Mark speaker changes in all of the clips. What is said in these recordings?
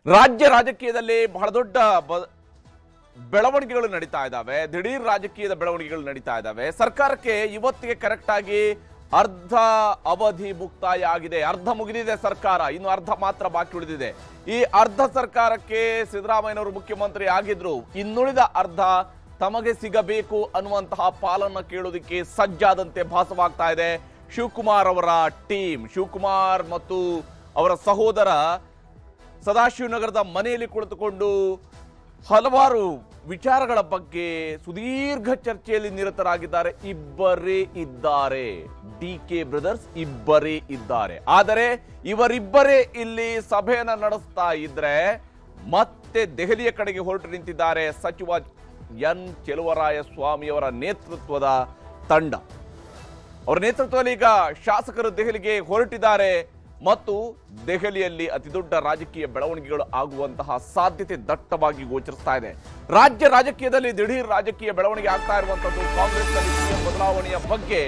Speaker 1: ರಾಜ್ಯ ರಾಜಕೀಯದಲ್ಲಿ ಬಹಳ ದೊಡ್ಡ ಬೆಳವಣಿಗೆಗಳು ನಡೀತಾ ಇದ್ದಾವೆ. ದಿಢೀರ್ ರಾಜಕೀಯದ ಬೆಳವಣಿಗೆಗಳು ನಡೀತಾ ಇದ್ದಾವೆ. ಸರ್ಕಾರಕ್ಕೆ ಇವತ್ತಿಗೆ ಕರೆಕ್ಟ್ ಆಗಿ ಅರ್ಧ ಅವಧಿ ಮುಕ್ತಾಯ ಆಗಿದೆ. ಅರ್ಧ ಮುಗಿದಿದೆ ಸರ್ಕಾರ, ಇನ್ನು ಅರ್ಧ ಮಾತ್ರ ಬಾಕಿ ಉಳಿದಿದೆ. ಈ ಅರ್ಧ ಸರ್ಕಾರಕ್ಕೆ ಸಿದ್ದರಾಮಯ್ಯನವರು ಮುಖ್ಯಮಂತ್ರಿ ಆಗಿದ್ರು, ಇನ್ನುಳಿದ ಅರ್ಧ ತಮಗೆ ಸಿಗಬೇಕು ಅನ್ನುವಂತಹ ಪಾಲನ್ನ ಕೇಳೋದಕ್ಕೆ ಸಜ್ಜಾದಂತೆ ಭಾಸವಾಗ್ತಾ ಇದೆ ಶಿವಕುಮಾರ್ ಅವರ ಟೀಮ್. ಶಿವಕುಮಾರ್ ಮತ್ತು ಅವರ ಸಹೋದರ ಸದಾಶಿವನಗರದ ಮನೆಯಲ್ಲಿ ಕುಳಿತುಕೊಂಡು ಹಲವಾರು ವಿಚಾರಗಳ ಬಗ್ಗೆ ಸುದೀರ್ಘ ಚರ್ಚೆಯಲ್ಲಿ ನಿರತರಾಗಿದ್ದಾರೆ. ಇಬ್ಬರೇ ಇದ್ದಾರೆ, ಡಿಕೆ ಬ್ರದರ್ಸ್ ಇಬ್ಬರೇ ಇದ್ದಾರೆ. ಆದರೆ ಇವರಿಬ್ಬರೇ ಇಲ್ಲಿ ಸಭೆಯನ್ನ ನಡೆಸ್ತಾ ಇದ್ರೆ ಮತ್ತೆ ದೆಹಲಿಯ ಕಡೆಗೆ ಹೊರಟು ನಿಂತಿದ್ದಾರೆ ಸಚಿವ ಎನ್ ಚೆಲುವರಾಯಸ್ವಾಮಿಯವರ ನೇತೃತ್ವದ ತಂಡ. ಅವರ ನೇತೃತ್ವದಲ್ಲಿ ಈಗ ಶಾಸಕರು ದೆಹಲಿಗೆ ಹೊರಟಿದ್ದಾರೆ ಮತ್ತು ದೆಹಲಿಯಲ್ಲಿ ಅತಿದೊಡ್ಡ ರಾಜಕೀಯ ಬೆಳವಣಿಗೆಗಳು ಆಗುವಂತಹ ಸಾಧ್ಯತೆ ದಟ್ಟವಾಗಿ ಗೋಚರಿಸ್ತಾ ಇದೆ. ರಾಜ್ಯ ರಾಜಕೀಯದಲ್ಲಿ ದಿಢೀರ್ ರಾಜಕೀಯ ಬೆಳವಣಿಗೆ ಆಗ್ತಾ ಇರುವಂತದ್ದು, ಕಾಂಗ್ರೆಸ್ನಲ್ಲಿ ಸಿಎಂ ಬದಲಾವಣೆಯ ಬಗ್ಗೆ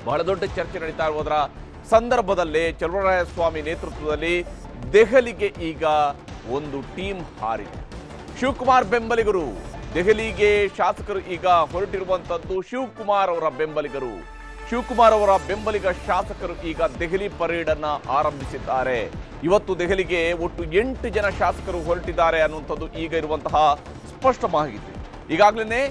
Speaker 1: ಬಹಳ ದೊಡ್ಡ ಚರ್ಚೆ ನಡೀತಾ ಇರುವುದರ ಸಂದರ್ಭದಲ್ಲಿ ಚೆಲುವರಾಯಸ್ವಾಮಿ ನೇತೃತ್ವದಲ್ಲಿ ದೆಹಲಿಗೆ ಈಗ ಒಂದು ಟೀಮ್ ಹಾರಿದೆ. ಶಿವಕುಮಾರ್ ಬೆಂಬಲಿಗರು ದೆಹಲಿಗೆ ಶಾಸಕರು ಈಗ ಹೊರಟಿರುವಂತದ್ದು ಶಿವಕುಮಾರ್ ಅವರ ಬೆಂಬಲಿಗರು. ಶಿವಕುಮಾರ್ ಅವರ ಬೆಂಬಲಿಗ ಶಾಸಕರು ಈಗ ದೆಹಲಿ ಪರೇಡ್ ಅನ್ನ ಆರಂಭಿಸಿದ್ದಾರೆ. ಇವತ್ತು ದೆಹಲಿಗೆ ಒಟ್ಟು 8 ಜನ ಶಾಸಕರು ಹೊರಟಿದ್ದಾರೆ ಅನ್ನುವಂಥದ್ದು ಈಗ ಇರುವಂತಹ ಸ್ಪಷ್ಟ ಮಾಹಿತಿ. ಈಗಾಗಲೇ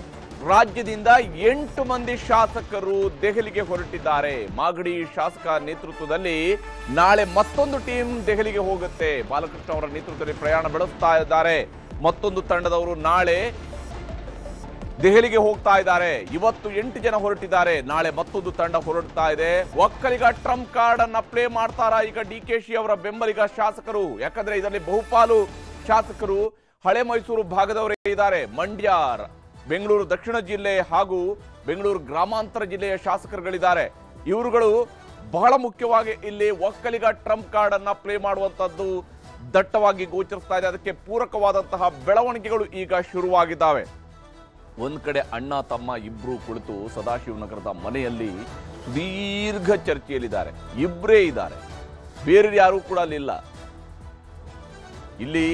Speaker 1: ರಾಜ್ಯದಿಂದ 8 ಮಂದಿ ಶಾಸಕರು ದೆಹಲಿಗೆ ಹೊರಟಿದ್ದಾರೆ. ಮಾಗಡಿ ಶಾಸಕ ನೇತೃತ್ವದಲ್ಲಿ ನಾಳೆ ಮತ್ತೊಂದು ಟೀಮ್ ದೆಹಲಿಗೆ ಹೋಗುತ್ತೆ. ಬಾಲಕೃಷ್ಣ ಅವರ ನೇತೃತ್ವದಲ್ಲಿ ಪ್ರಯಾಣ ಬೆಳೆಸ್ತಾ ಇದ್ದಾರೆ. ಮತ್ತೊಂದು ತಂಡದವರು ನಾಳೆ ದೆಹಲಿಗೆ ಹೋಗ್ತಾ ಇದ್ದಾರೆ. ಇವತ್ತು 8 ಜನ ಹೊರಟಿದ್ದಾರೆ, ನಾಳೆ ಮತ್ತೊಂದು ತಂಡ ಹೊರಡ್ತಾ ಇದೆ. ಒಕ್ಕಲಿಗ ಟ್ರಂಪ್ ಕಾರ್ಡ್ ಅನ್ನ ಪ್ಲೇ ಮಾಡ್ತಾರಾ ಈಗ ಡಿಕೆಶಿ ಅವರ ಬೆಂಬಲಿಗ ಶಾಸಕರು? ಯಾಕಂದ್ರೆ ಇದರಲ್ಲಿ ಬಹುಪಾಲು ಶಾಸಕರು ಹಳೆ ಮೈಸೂರು ಭಾಗದವರೇ ಇದ್ದಾರೆ. ಮಂಡ್ಯ, ಬೆಂಗಳೂರು ದಕ್ಷಿಣ ಜಿಲ್ಲೆ ಹಾಗೂ ಬೆಂಗಳೂರು ಗ್ರಾಮಾಂತರ ಜಿಲ್ಲೆಯ ಶಾಸಕರುಗಳಿದ್ದಾರೆ. ಇವರುಗಳು ಬಹಳ ಮುಖ್ಯವಾಗಿ ಇಲ್ಲಿ ಒಕ್ಕಲಿಗ ಟ್ರಂಪ್ ಕಾರ್ಡ್ ಅನ್ನ ಪ್ಲೇ ಮಾಡುವಂತದ್ದು ದಟ್ಟವಾಗಿ ಗೋಚರಿಸ್ತಾ ಇದೆ. ಅದಕ್ಕೆ ಪೂರಕವಾದಂತಹ ಬೆಳವಣಿಗೆಗಳು ಈಗ ಶುರುವಾಗಿದ್ದಾವೆ. ಒಂದ್ ಕಡೆ ಅಣ್ಣ ತಮ್ಮ ಇಬ್ರು ಕುಳಿತು ಸದಾಶಿವನಗರದ ಮನೆಯಲ್ಲಿ ಸುದೀರ್ಘ ಚರ್ಚೆಯಲ್ಲಿದ್ದಾರೆ. ಇಬ್ಬರೇ ಇದ್ದಾರೆ, ಬೇರೆ ಯಾರು ಕೂಡ ಅಲ್ಲಿಲ್ಲ. ಇಲ್ಲಿ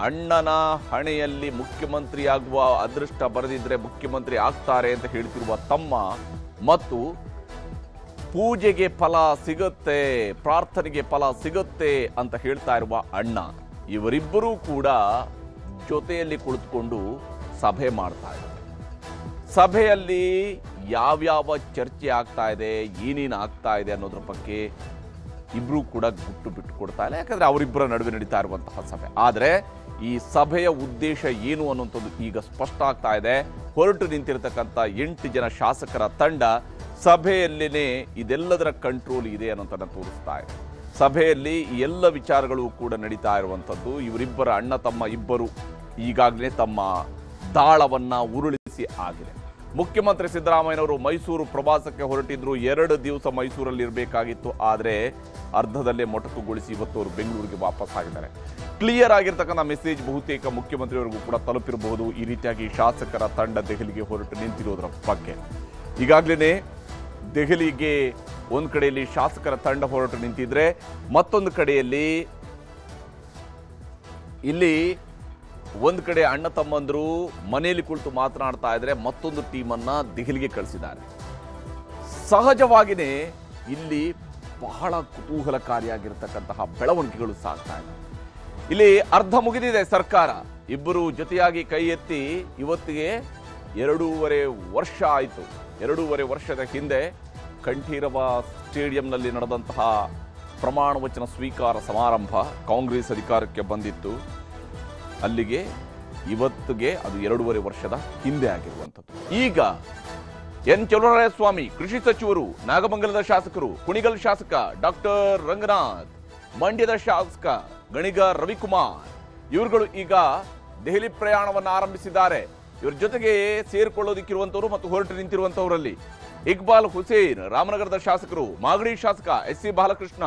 Speaker 1: ಅಣ್ಣನ ಹಣೆಯಲ್ಲಿ ಮುಖ್ಯಮಂತ್ರಿ ಆಗುವ ಅದೃಷ್ಟ ಬರೆದಿದ್ರೆ ಮುಖ್ಯಮಂತ್ರಿ ಆಗ್ತಾರೆ ಅಂತ ಹೇಳ್ತಿರುವ ತಮ್ಮ ಮತ್ತು ಪೂಜೆಗೆ ಫಲ ಸಿಗುತ್ತೆ, ಪ್ರಾರ್ಥನೆಗೆ ಫಲ ಸಿಗುತ್ತೆ ಅಂತ ಹೇಳ್ತಾ ಇರುವ ಅಣ್ಣ, ಇವರಿಬ್ಬರೂ ಕೂಡ ಜೊತೆಯಲ್ಲಿ ಕುಳಿತುಕೊಂಡು ಸಭೆ ಮಾಡ್ತಾ ಇದ್ದಾರೆ. ಸಭೆಯಲ್ಲಿ ಯಾವ್ಯಾವ ಚರ್ಚೆ ಆಗ್ತಾ ಇದೆ, ಏನೇನು ಆಗ್ತಾ ಇದೆ ಅನ್ನೋದ್ರ ಬಗ್ಗೆ ಇಬ್ರು ಕೂಡ ಗುಟ್ಟು ಬಿಟ್ಟು ಕೊಡ್ತಾ ಇಲ್ಲ. ಯಾಕಂದ್ರೆ ಅವರಿಬ್ಬರ ನಡುವೆ ನಡೀತಾ ಇರುವಂತಹ ಸಭೆ. ಆದ್ರೆ ಈ ಸಭೆಯ ಉದ್ದೇಶ ಏನು ಅನ್ನುವಂಥದ್ದು ಈಗ ಸ್ಪಷ್ಟ ಆಗ್ತಾ ಇದೆ. ಹೊರಟು ನಿಂತಿರತಕ್ಕಂಥ 8 ಜನ ಶಾಸಕರ ತಂಡ ಸಭೆಯಲ್ಲೇನೆ ಇದೆಲ್ಲದರ ಕಂಟ್ರೋಲ್ ಇದೆ ಅನ್ನೋದನ್ನ ತೋರಿಸ್ತಾ ಇದೆ. ಸಭೆಯಲ್ಲಿ ಎಲ್ಲ ವಿಚಾರಗಳು ಕೂಡ ನಡೀತಾ ಇರುವಂಥದ್ದು. ಇವರಿಬ್ಬರ ಅಣ್ಣ ತಮ್ಮ ಇಬ್ಬರು ಈಗಾಗಲೇ ತಮ್ಮ ದಾಳವನ್ನ ಉರುಳಿಸಿ ಆಗಿದೆ. ಮುಖ್ಯಮಂತ್ರಿ ಸಿದ್ದರಾಮಯ್ಯನವರು ಮೈಸೂರು ಪ್ರವಾಸಕ್ಕೆ ಹೊರಟಿದ್ರು. 2 ದಿವಸ ಮೈಸೂರಲ್ಲಿ ಇರಬೇಕಾಗಿತ್ತು, ಆದರೆ ಅರ್ಧದಲ್ಲೇ ಮೊಟಕುಗೊಳಿಸಿ ಇವತ್ತು ಅವರು ಬೆಂಗಳೂರಿಗೆ ವಾಪಸ್ ಆಗಿದ್ದಾರೆ. ಕ್ಲಿಯರ್ ಆಗಿರ್ತಕ್ಕಂಥ ಮೆಸೇಜ್ ಬಹುತೇಕ ಮುಖ್ಯಮಂತ್ರಿಯವರಿಗೂ ಕೂಡ ತಲುಪಿರಬಹುದು. ಈ ರೀತಿಯಾಗಿ ಶಾಸಕರ ತಂಡ ದೆಹಲಿಗೆ ಹೊರಟು ನಿಂತಿರೋದ್ರ ಬಗ್ಗೆ ಈಗಾಗಲೇ ದೆಹಲಿಗೆ ಒಂದ್ ಕಡೆಯಲ್ಲಿ ಶಾಸಕರ ತಂಡ ಹೊರಟು ನಿಂತಿದ್ರೆ, ಮತ್ತೊಂದು ಕಡೆಯಲ್ಲಿ ಇಲ್ಲಿ ಒಂದ್ ಕಡೆ ಅಣ್ಣ ತಮ್ಮಂದ್ರು ಮನೆಯಲ್ಲಿ ಕುಳಿತು ಮಾತನಾಡ್ತಾ ಇದ್ರೆ, ಮತ್ತೊಂದು ಟೀಮನ್ನ ದೆಹಲಿಗೆ ಕಳಿಸಿದ್ದಾರೆ. ಸಹಜವಾಗಿಯೇ ಇಲ್ಲಿ ಬಹಳ ಕುತೂಹಲಕಾರಿಯಾಗಿರ್ತಕ್ಕಂತಹ ಬೆಳವಣಿಗೆಗಳು ಸಾಗ್ತಾ ಇದೆ. ಇಲ್ಲಿ ಅರ್ಧ ಮುಗಿದಿದೆ ಸರ್ಕಾರ. ಇಬ್ಬರು ಜೊತೆಯಾಗಿ ಕೈ ಎತ್ತಿ ಇವತ್ತಿಗೆ 2.5 ವರ್ಷ ಆಯಿತು. 2.5 ವರ್ಷದ ಹಿಂದೆ ಕಂಠೀರವ ಸ್ಟೇಡಿಯಂನಲ್ಲಿ ನಡೆದಂತಹ ಪ್ರಮಾಣ ವಚನ ಸ್ವೀಕಾರ ಸಮಾರಂಭ ಕಾಂಗ್ರೆಸ್ ಅಧಿಕಾರಕ್ಕೆ ಬಂದಿತ್ತು. ಅಲ್ಲಿಗೆ ಇವತ್ತಿಗೆ ಅದು 2.5 ವರ್ಷದ ಹಿಂದೆ ಆಗಿರುವಂಥದ್ದು. ಈಗ ಎನ್ ಚೆಲುವರಾಯಸ್ವಾಮಿ ಕೃಷಿ ಸಚಿವರು, ನಾಗಮಂಗಲದ ಶಾಸಕರು, ಕುಣಿಗಲ್ ಶಾಸಕ ಡಾಕ್ಟರ್ ರಂಗನಾಥ್, ಮಂಡ್ಯದ ಶಾಸಕ ಗಣಿಗ ರವಿಕುಮಾರ್, ಇವರುಗಳು ಈಗ ದೆಹಲಿ ಪ್ರಯಾಣವನ್ನು ಆರಂಭಿಸಿದ್ದಾರೆ. ಇವರ ಜೊತೆಗೆ ಸೇರಿಕೊಳ್ಳೋದಿಕ್ಕಿರುವಂತವರು ಮತ್ತು ಹೊರಟು ನಿಂತಿರುವಂತವರಲ್ಲಿ ಇಕ್ಬಾಲ್ ಹುಸೇನ್, ರಾಮನಗರದ ಶಾಸಕರು, ಮಾಗಡಿ ಶಾಸಕ ಎಸ್ ಸಿ ಬಾಲಕೃಷ್ಣ,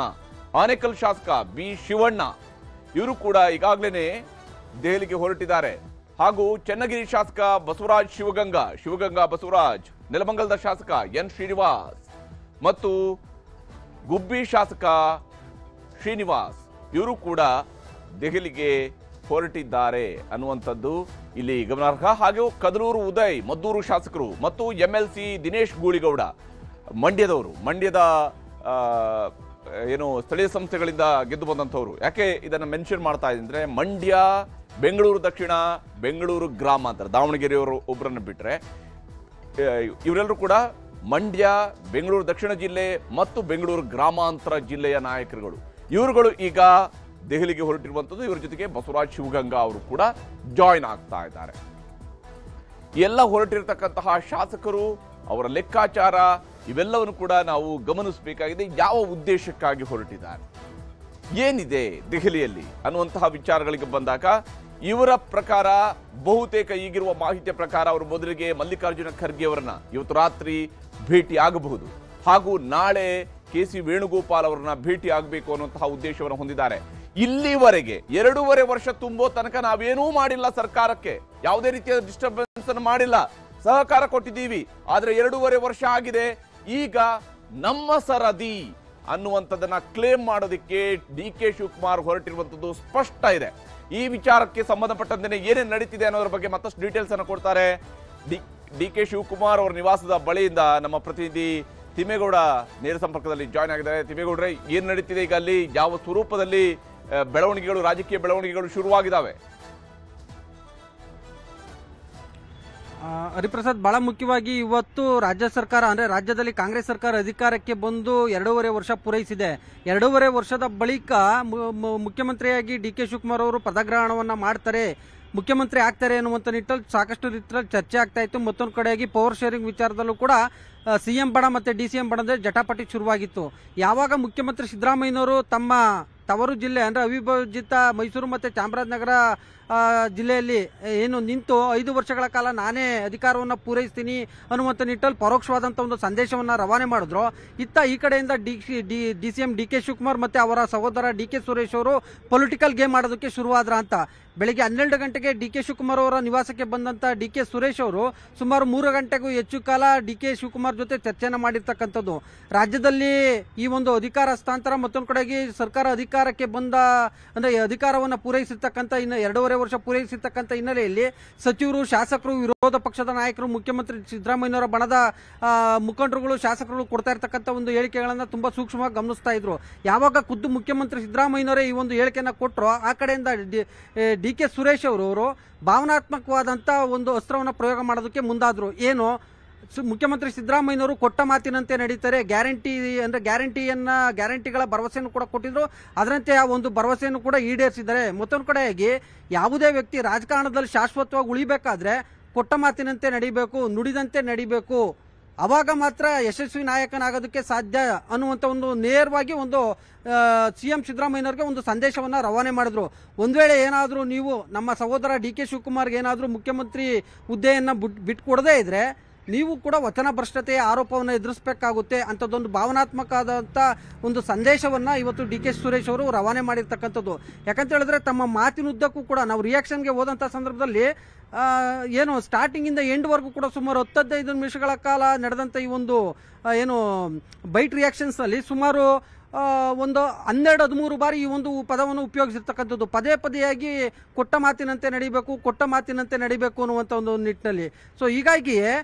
Speaker 1: ಆನೇಕಲ್ ಶಾಸಕ ಬಿ ಶಿವಣ್ಣ, ಇವರು ಕೂಡ ಈಗಾಗಲೇ ದೆಹಲಿಗೆ ಹೊರಟಿದ್ದಾರೆ. ಹಾಗೂ ಚನ್ನಗಿರಿ ಶಾಸಕ ಬಸವರಾಜ್ ಶಿವಗಂಗಾ ಬಸವರಾಜ್, ನೆಲಮಂಗಲದ ಶಾಸಕ ಎನ್ ಶ್ರೀನಿವಾಸ್ ಮತ್ತು ಗುಬ್ಬಿ ಶಾಸಕ ಶ್ರೀನಿವಾಸ್ ಇವರು ಕೂಡ ದೆಹಲಿಗೆ ಹೊರಟಿದ್ದಾರೆ ಅನ್ನುವಂಥದ್ದು ಇಲ್ಲಿ ಗಮನಾರ್ಹ. ಹಾಗೂ ಕದಲೂರು ಉದಯ್ ಮದ್ದೂರು ಶಾಸಕರು ಮತ್ತು MLC ದಿನೇಶ್ ಗೂಳಿಗೌಡ ಮಂಡ್ಯದ ಏನು ಸ್ಥಳೀಯ ಸಂಸ್ಥೆಗಳಿಂದ ಗೆದ್ದು ಬಂದಂಥವ್ರು. ಯಾಕೆ ಇದನ್ನು ಮೆನ್ಷನ್ ಮಾಡ್ತಾ ಇದ್ದೀನಿ ಅಂದರೆ ಮಂಡ್ಯ, ಬೆಂಗಳೂರು ದಕ್ಷಿಣ, ಬೆಂಗಳೂರು ಗ್ರಾಮಾಂತರ, ದಾವಣಗೆರೆಯವರು ಒಬ್ಬರನ್ನು ಬಿಟ್ಟರೆ ಇವರೆಲ್ಲರೂ ಕೂಡ ಮಂಡ್ಯ, ಬೆಂಗಳೂರು ದಕ್ಷಿಣ ಜಿಲ್ಲೆ ಮತ್ತು ಬೆಂಗಳೂರು ಗ್ರಾಮಾಂತರ ಜಿಲ್ಲೆಯ ನಾಯಕರುಗಳು. ಇವರುಗಳು ಈಗ ದೆಹಲಿಗೆ ಹೊರಟಿರುವಂಥದ್ದು. ಇವರ ಜೊತೆಗೆ ಬಸವರಾಜ್ ಶಿವಗಂಗಾ ಅವರು ಕೂಡ ಜಾಯಿನ್ ಆಗ್ತಾ ಇದ್ದಾರೆ. ಎಲ್ಲ ಹೊರಟಿರತಕ್ಕಂತಹ ಶಾಸಕರು, ಅವರ ಲೆಕ್ಕಾಚಾರ ಇವೆಲ್ಲವನ್ನು ಕೂಡ ನಾವು ಗಮನಿಸಬೇಕಾಗಿದೆ. ಯಾವ ಉದ್ದೇಶಕ್ಕಾಗಿ ಹೊರಟಿದ್ದಾರೆ, ಏನಿದೆ ದೆಹಲಿಯಲ್ಲಿ ಅನ್ನುವಂತಹ ವಿಚಾರಗಳಿಗೆ ಬಂದಾಗ ಇವರ ಪ್ರಕಾರ ಬಹುತೇಕ ಈಗಿರುವ ಮಾಹಿತಿಯ ಪ್ರಕಾರ ಅವರು ಮೊದಲಿಗೆ ಮಲ್ಲಿಕಾರ್ಜುನ ಖರ್ಗೆ ಅವರನ್ನ ಇವತ್ತು ರಾತ್ರಿ ಭೇಟಿ ಆಗಬಹುದು, ಹಾಗೂ ನಾಳೆ KC ವೇಣುಗೋಪಾಲ್ ಅವರನ್ನ ಭೇಟಿ ಆಗಬೇಕು ಅನ್ನುವಂತಹ ಉದ್ದೇಶವನ್ನು ಹೊಂದಿದ್ದಾರೆ. ಇಲ್ಲಿವರೆಗೆ 2.5 ವರ್ಷ ತುಂಬೋ ತನಕ ನಾವೇನೂ ಮಾಡಿಲ್ಲ, ಸರ್ಕಾರಕ್ಕೆ ಯಾವುದೇ ರೀತಿಯ ಡಿಸ್ಟರ್ಬೆನ್ಸ್ ಅನ್ನು ಮಾಡಿಲ್ಲ, ಸಹಕಾರ ಕೊಟ್ಟಿದ್ದೀವಿ. ಆದ್ರೆ 2.5 ವರ್ಷ ಆಗಿದೆ, ಈಗ ನಮ್ಮ ಸರದಿ ಅನ್ನುವಂಥದ್ದನ್ನ ಕ್ಲೇಮ್ ಮಾಡೋದಕ್ಕೆ DK ಶಿವಕುಮಾರ್ ಹೊರಟಿರುವಂಥದ್ದು ಸ್ಪಷ್ಟ ಇದೆ. ಈ ವಿಚಾರಕ್ಕೆ ಸಂಬಂಧಪಟ್ಟಂತೆ ಏನೇನು ನಡೀತಿದೆ ಅನ್ನೋದ್ರ ಬಗ್ಗೆ ಮತ್ತಷ್ಟು ಡೀಟೇಲ್ಸ್ ಅನ್ನು ಕೊಡ್ತಾರೆ DK ಶಿವಕುಮಾರ್ ಅವರ ನಿವಾಸದ ಬಳಿಯಿಂದ ನಮ್ಮ ಪ್ರತಿನಿಧಿ ತಿಮ್ಮೇಗೌಡ ನೇರ ಸಂಪರ್ಕದಲ್ಲಿ ಜಾಯ್ನ್ ಆಗಿದ್ದಾರೆ. ತಿಮ್ಮೇಗೌಡ್ರೆ, ಏನ್ ನಡೀತಿದೆ ಈಗ ಅಲ್ಲಿ, ಯಾವ ಸ್ವರೂಪದಲ್ಲಿ ರಾಜಕೀಯ ಬೆಳವಣಿಗೆಗಳು ಶುರುವಾಗಿದ್ದಾವೆ?
Speaker 2: ಹರಿಪ್ರಸಾದ್, ಬಹಳ ಮುಖ್ಯವಾಗಿ ಇವತ್ತು ರಾಜ್ಯ ಸರ್ಕಾರ ಅಂದ್ರೆ ರಾಜ್ಯದಲ್ಲಿ ಕಾಂಗ್ರೆಸ್ ಸರ್ಕಾರ ಅಧಿಕಾರಕ್ಕೆ ಬಂದು 2.5 ವರ್ಷ ಪೂರೈಸಿದೆ. 2.5 ವರ್ಷದ ಬಳಿಕ ಮುಖ್ಯಮಂತ್ರಿಯಾಗಿ DK ಶಿವಕುಮಾರ್ ಅವರು ಪದಗ್ರಹಣವನ್ನ ಮಾಡ್ತಾರೆ, ಮುಖ್ಯಮಂತ್ರಿ ಆಗ್ತಾರೆ ಅನ್ನುವಂಥ ನಿಟ್ಟಲ್ಲಿ ಸಾಕಷ್ಟು ರೀತಿಯಲ್ಲಿ ಚರ್ಚೆ ಆಗ್ತಾ ಇತ್ತು. ಮತ್ತೊಂದು ಕಡೆಯಾಗಿ ಪವರ್ ಶೇರಿಂಗ್ ವಿಚಾರದಲ್ಲೂ ಕೂಡ CM ಬಣ ಮತ್ತೆ DCM ಬಣದ ಜಟಾಪಟಿ ಶುರುವಾಗಿತ್ತು. ಯಾವಾಗ ಮುಖ್ಯಮಂತ್ರಿ ಸಿದ್ದರಾಮಯ್ಯನವರು ತಮ್ಮ ತವರು ಜಿಲ್ಲೆ ಅಂದ್ರೆ ಅವಿಭಜಿತ ಮೈಸೂರು ಮತ್ತೆ ಚಾಮರಾಜನಗರ ಜಿಲ್ಲೆಯಲ್ಲಿ ಏನು ನಿಂತು 5 ವರ್ಷಗಳ ಕಾಲ ನಾನೇ ಅಧಿಕಾರವನ್ನು ಪೂರೈಸ್ತೀನಿ ಅನ್ನುವಂಥ ನಿಟ್ಟಲ್ಲಿ ಪರೋಕ್ಷವಾದಂಥ ಒಂದು ಸಂದೇಶವನ್ನು ರವಾನೆ ಮಾಡಿದ್ರು. ಈ ಕಡೆಯಿಂದ DCM DK ಶಿವಕುಮಾರ್ ಮತ್ತೆ ಅವರ ಸಹೋದರ DK ಸುರೇಶ್ ಅವರು ಪೊಲಿಟಿಕಲ್ ಗೇಮ್ ಆಡೋದಕ್ಕೆ ಶುರುವಾದ್ರ ಅಂತ. ಬೆಳಿಗ್ಗೆ 12 ಗಂಟೆಗೆ DK ಶಿವಕುಮಾರ್ ಅವರ ನಿವಾಸಕ್ಕೆ ಬಂದಂತ DK ಸುರೇಶ್ ಅವರು ಸುಮಾರು 3 ಗಂಟೆಗೂ ಹೆಚ್ಚು ಕಾಲ DK ಶಿವಕುಮಾರ್ ಜೊತೆ ಚರ್ಚೆನ ಮಾಡಿರ್ತಕ್ಕಂಥದ್ದು. ರಾಜ್ಯದಲ್ಲಿ ಈ ಒಂದು ಅಧಿಕಾರ ಹಸ್ತಾಂತರ, ಮತ್ತೊಂದು ಕಡೆಗೆ ಸರ್ಕಾರ ಅಧಿಕಾರಕ್ಕೆ ಬಂದ ಅಂದ್ರೆ ಅಧಿಕಾರವನ್ನು ಪೂರೈಸಿರ್ತಕ್ಕಂಥ ಇನ್ನು 2.5 ವರ್ಷ ಪೂರೈಸಿರ್ತಕ್ಕಂಥ ಹಿನ್ನೆಲೆಯಲ್ಲಿ ಸಚಿವರು, ಶಾಸಕರು, ವಿರೋಧ ಪಕ್ಷದ ನಾಯಕರು, ಮುಖ್ಯಮಂತ್ರಿ ಸಿದ್ದರಾಮಯ್ಯನವರ ಬಣದ ಮುಖಂಡರುಗಳು, ಶಾಸಕರು ಕೊಡ್ತಾ ಇರ್ತಕ್ಕಂಥ ಒಂದು ಹೇಳಿಕೆಗಳನ್ನ ತುಂಬಾ ಸೂಕ್ಷ್ಮವಾಗಿ ಗಮನಿಸ್ತಾ ಇದ್ರು. ಯಾವಾಗ ಖುದ್ದು ಮುಖ್ಯಮಂತ್ರಿ ಸಿದ್ದರಾಮಯ್ಯನವರೇ ಈ ಒಂದು ಹೇಳಿಕೆಯನ್ನ ಕೊಟ್ಟರು, ಆ ಕಡೆಯಿಂದ DK ಸುರೇಶ್ ಅವರು ಭಾವನಾತ್ಮಕವಾದಂತ ಒಂದು ಅಸ್ತ್ರವನ್ನು ಪ್ರಯೋಗ ಮಾಡೋದಕ್ಕೆ ಮುಂದಾದ್ರು. ಏನು, ಮುಖ್ಯಮಂತ್ರಿ ಸಿದ್ದರಾಮಯ್ಯನವರು ಕೊಟ್ಟ ಮಾತಿನಂತೆ ನಡೀತಾರೆ, ಗ್ಯಾರಂಟಿಗಳ ಭರವಸೆಯನ್ನು ಕೂಡ ಕೊಟ್ಟಿದ್ರು, ಅದರಂತೆ ಆ ಒಂದು ಭರವಸೆಯನ್ನು ಕೂಡ ಈಡೇರಿಸಿದ್ದಾರೆ. ಮತ್ತೊಂದು ಕಡೆಯಾಗಿ ಯಾವುದೇ ವ್ಯಕ್ತಿ ರಾಜಕಾರಣದಲ್ಲಿ ಶಾಶ್ವತವಾಗಿ ಉಳಿಬೇಕಾದ್ರೆ ಕೊಟ್ಟ ಮಾತಿನಂತೆ ನಡಿಬೇಕು, ನುಡಿದಂತೆ ನಡಿಬೇಕು, ಅವಾಗ ಮಾತ್ರ ಯಶಸ್ವಿ ನಾಯಕನಾಗೋದಕ್ಕೆ ಸಾಧ್ಯ ಅನ್ನುವಂಥ ಒಂದು ನೇರವಾಗಿ ಒಂದು CM ಸಿದ್ದರಾಮಯ್ಯನವರಿಗೆ ಒಂದು ಸಂದೇಶವನ್ನ ರವಾನೆ ಮಾಡಿದ್ರು. ಒಂದ್ ವೇಳೆ ಏನಾದರೂ ನೀವು ನಮ್ಮ ಸಹೋದರ DK ಶಿವಕುಮಾರ್ಗೆ ಏನಾದರೂ ಮುಖ್ಯಮಂತ್ರಿ ಹುದ್ದೆಯನ್ನ ಬಿಟ್ಕೊಡದೇ ಇದ್ರೆ ನೀವು ಕೂಡ ವಚನ ಭ್ರಷ್ಟತೆಯ ಆರೋಪವನ್ನು ಎದುರಿಸಬೇಕಾಗುತ್ತೆ ಅಂತದೊಂದು ಭಾವನಾತ್ಮಕವಾದಂಥ ಒಂದು ಸಂದೇಶವನ್ನ ಇವತ್ತು DK ಸುರೇಶ್ ಅವರು ರವಾನೆ ಮಾಡಿರ್ತಕ್ಕಂಥದ್ದು. ಯಾಕಂತ ಹೇಳಿದ್ರೆ ತಮ್ಮ ಮಾತಿನುದ್ದಕ್ಕೂ ಕೂಡ ನಾವು ರಿಯಾಕ್ಷನ್ಗೆ ಹೋದಂಥ ಸಂದರ್ಭದಲ್ಲಿ ಏನು ಸ್ಟಾರ್ಟಿಂಗ್ ಇಂದ ಎಂಡ್ ವರ್ಗೂ ಕೂಡ ಸುಮಾರು 10-15 ನಿಮಿಷಗಳ ಕಾಲ ನಡೆದಂಥ ಈ ಒಂದು ಏನು ಬೈಟ್ ರಿಯಾಕ್ಷನ್ಸ್ ಅಲ್ಲಿ ಸುಮಾರು ಒಂದು 12-13 ಬಾರಿ ಈ ಒಂದು ಪದವನ್ನು ಉಪಯೋಗಿಸಿರ್ತಕ್ಕಂಥದ್ದು. ಪದೇ ಪದೇಯಾಗಿ ಕೊಟ್ಟ ಮಾತಿನಂತೆ ನಡಿಬೇಕು ಅನ್ನುವಂಥ ಒಂದು ನಿಟ್ಟಿನಲ್ಲಿ. ಸೊ ಹೀಗಾಗಿ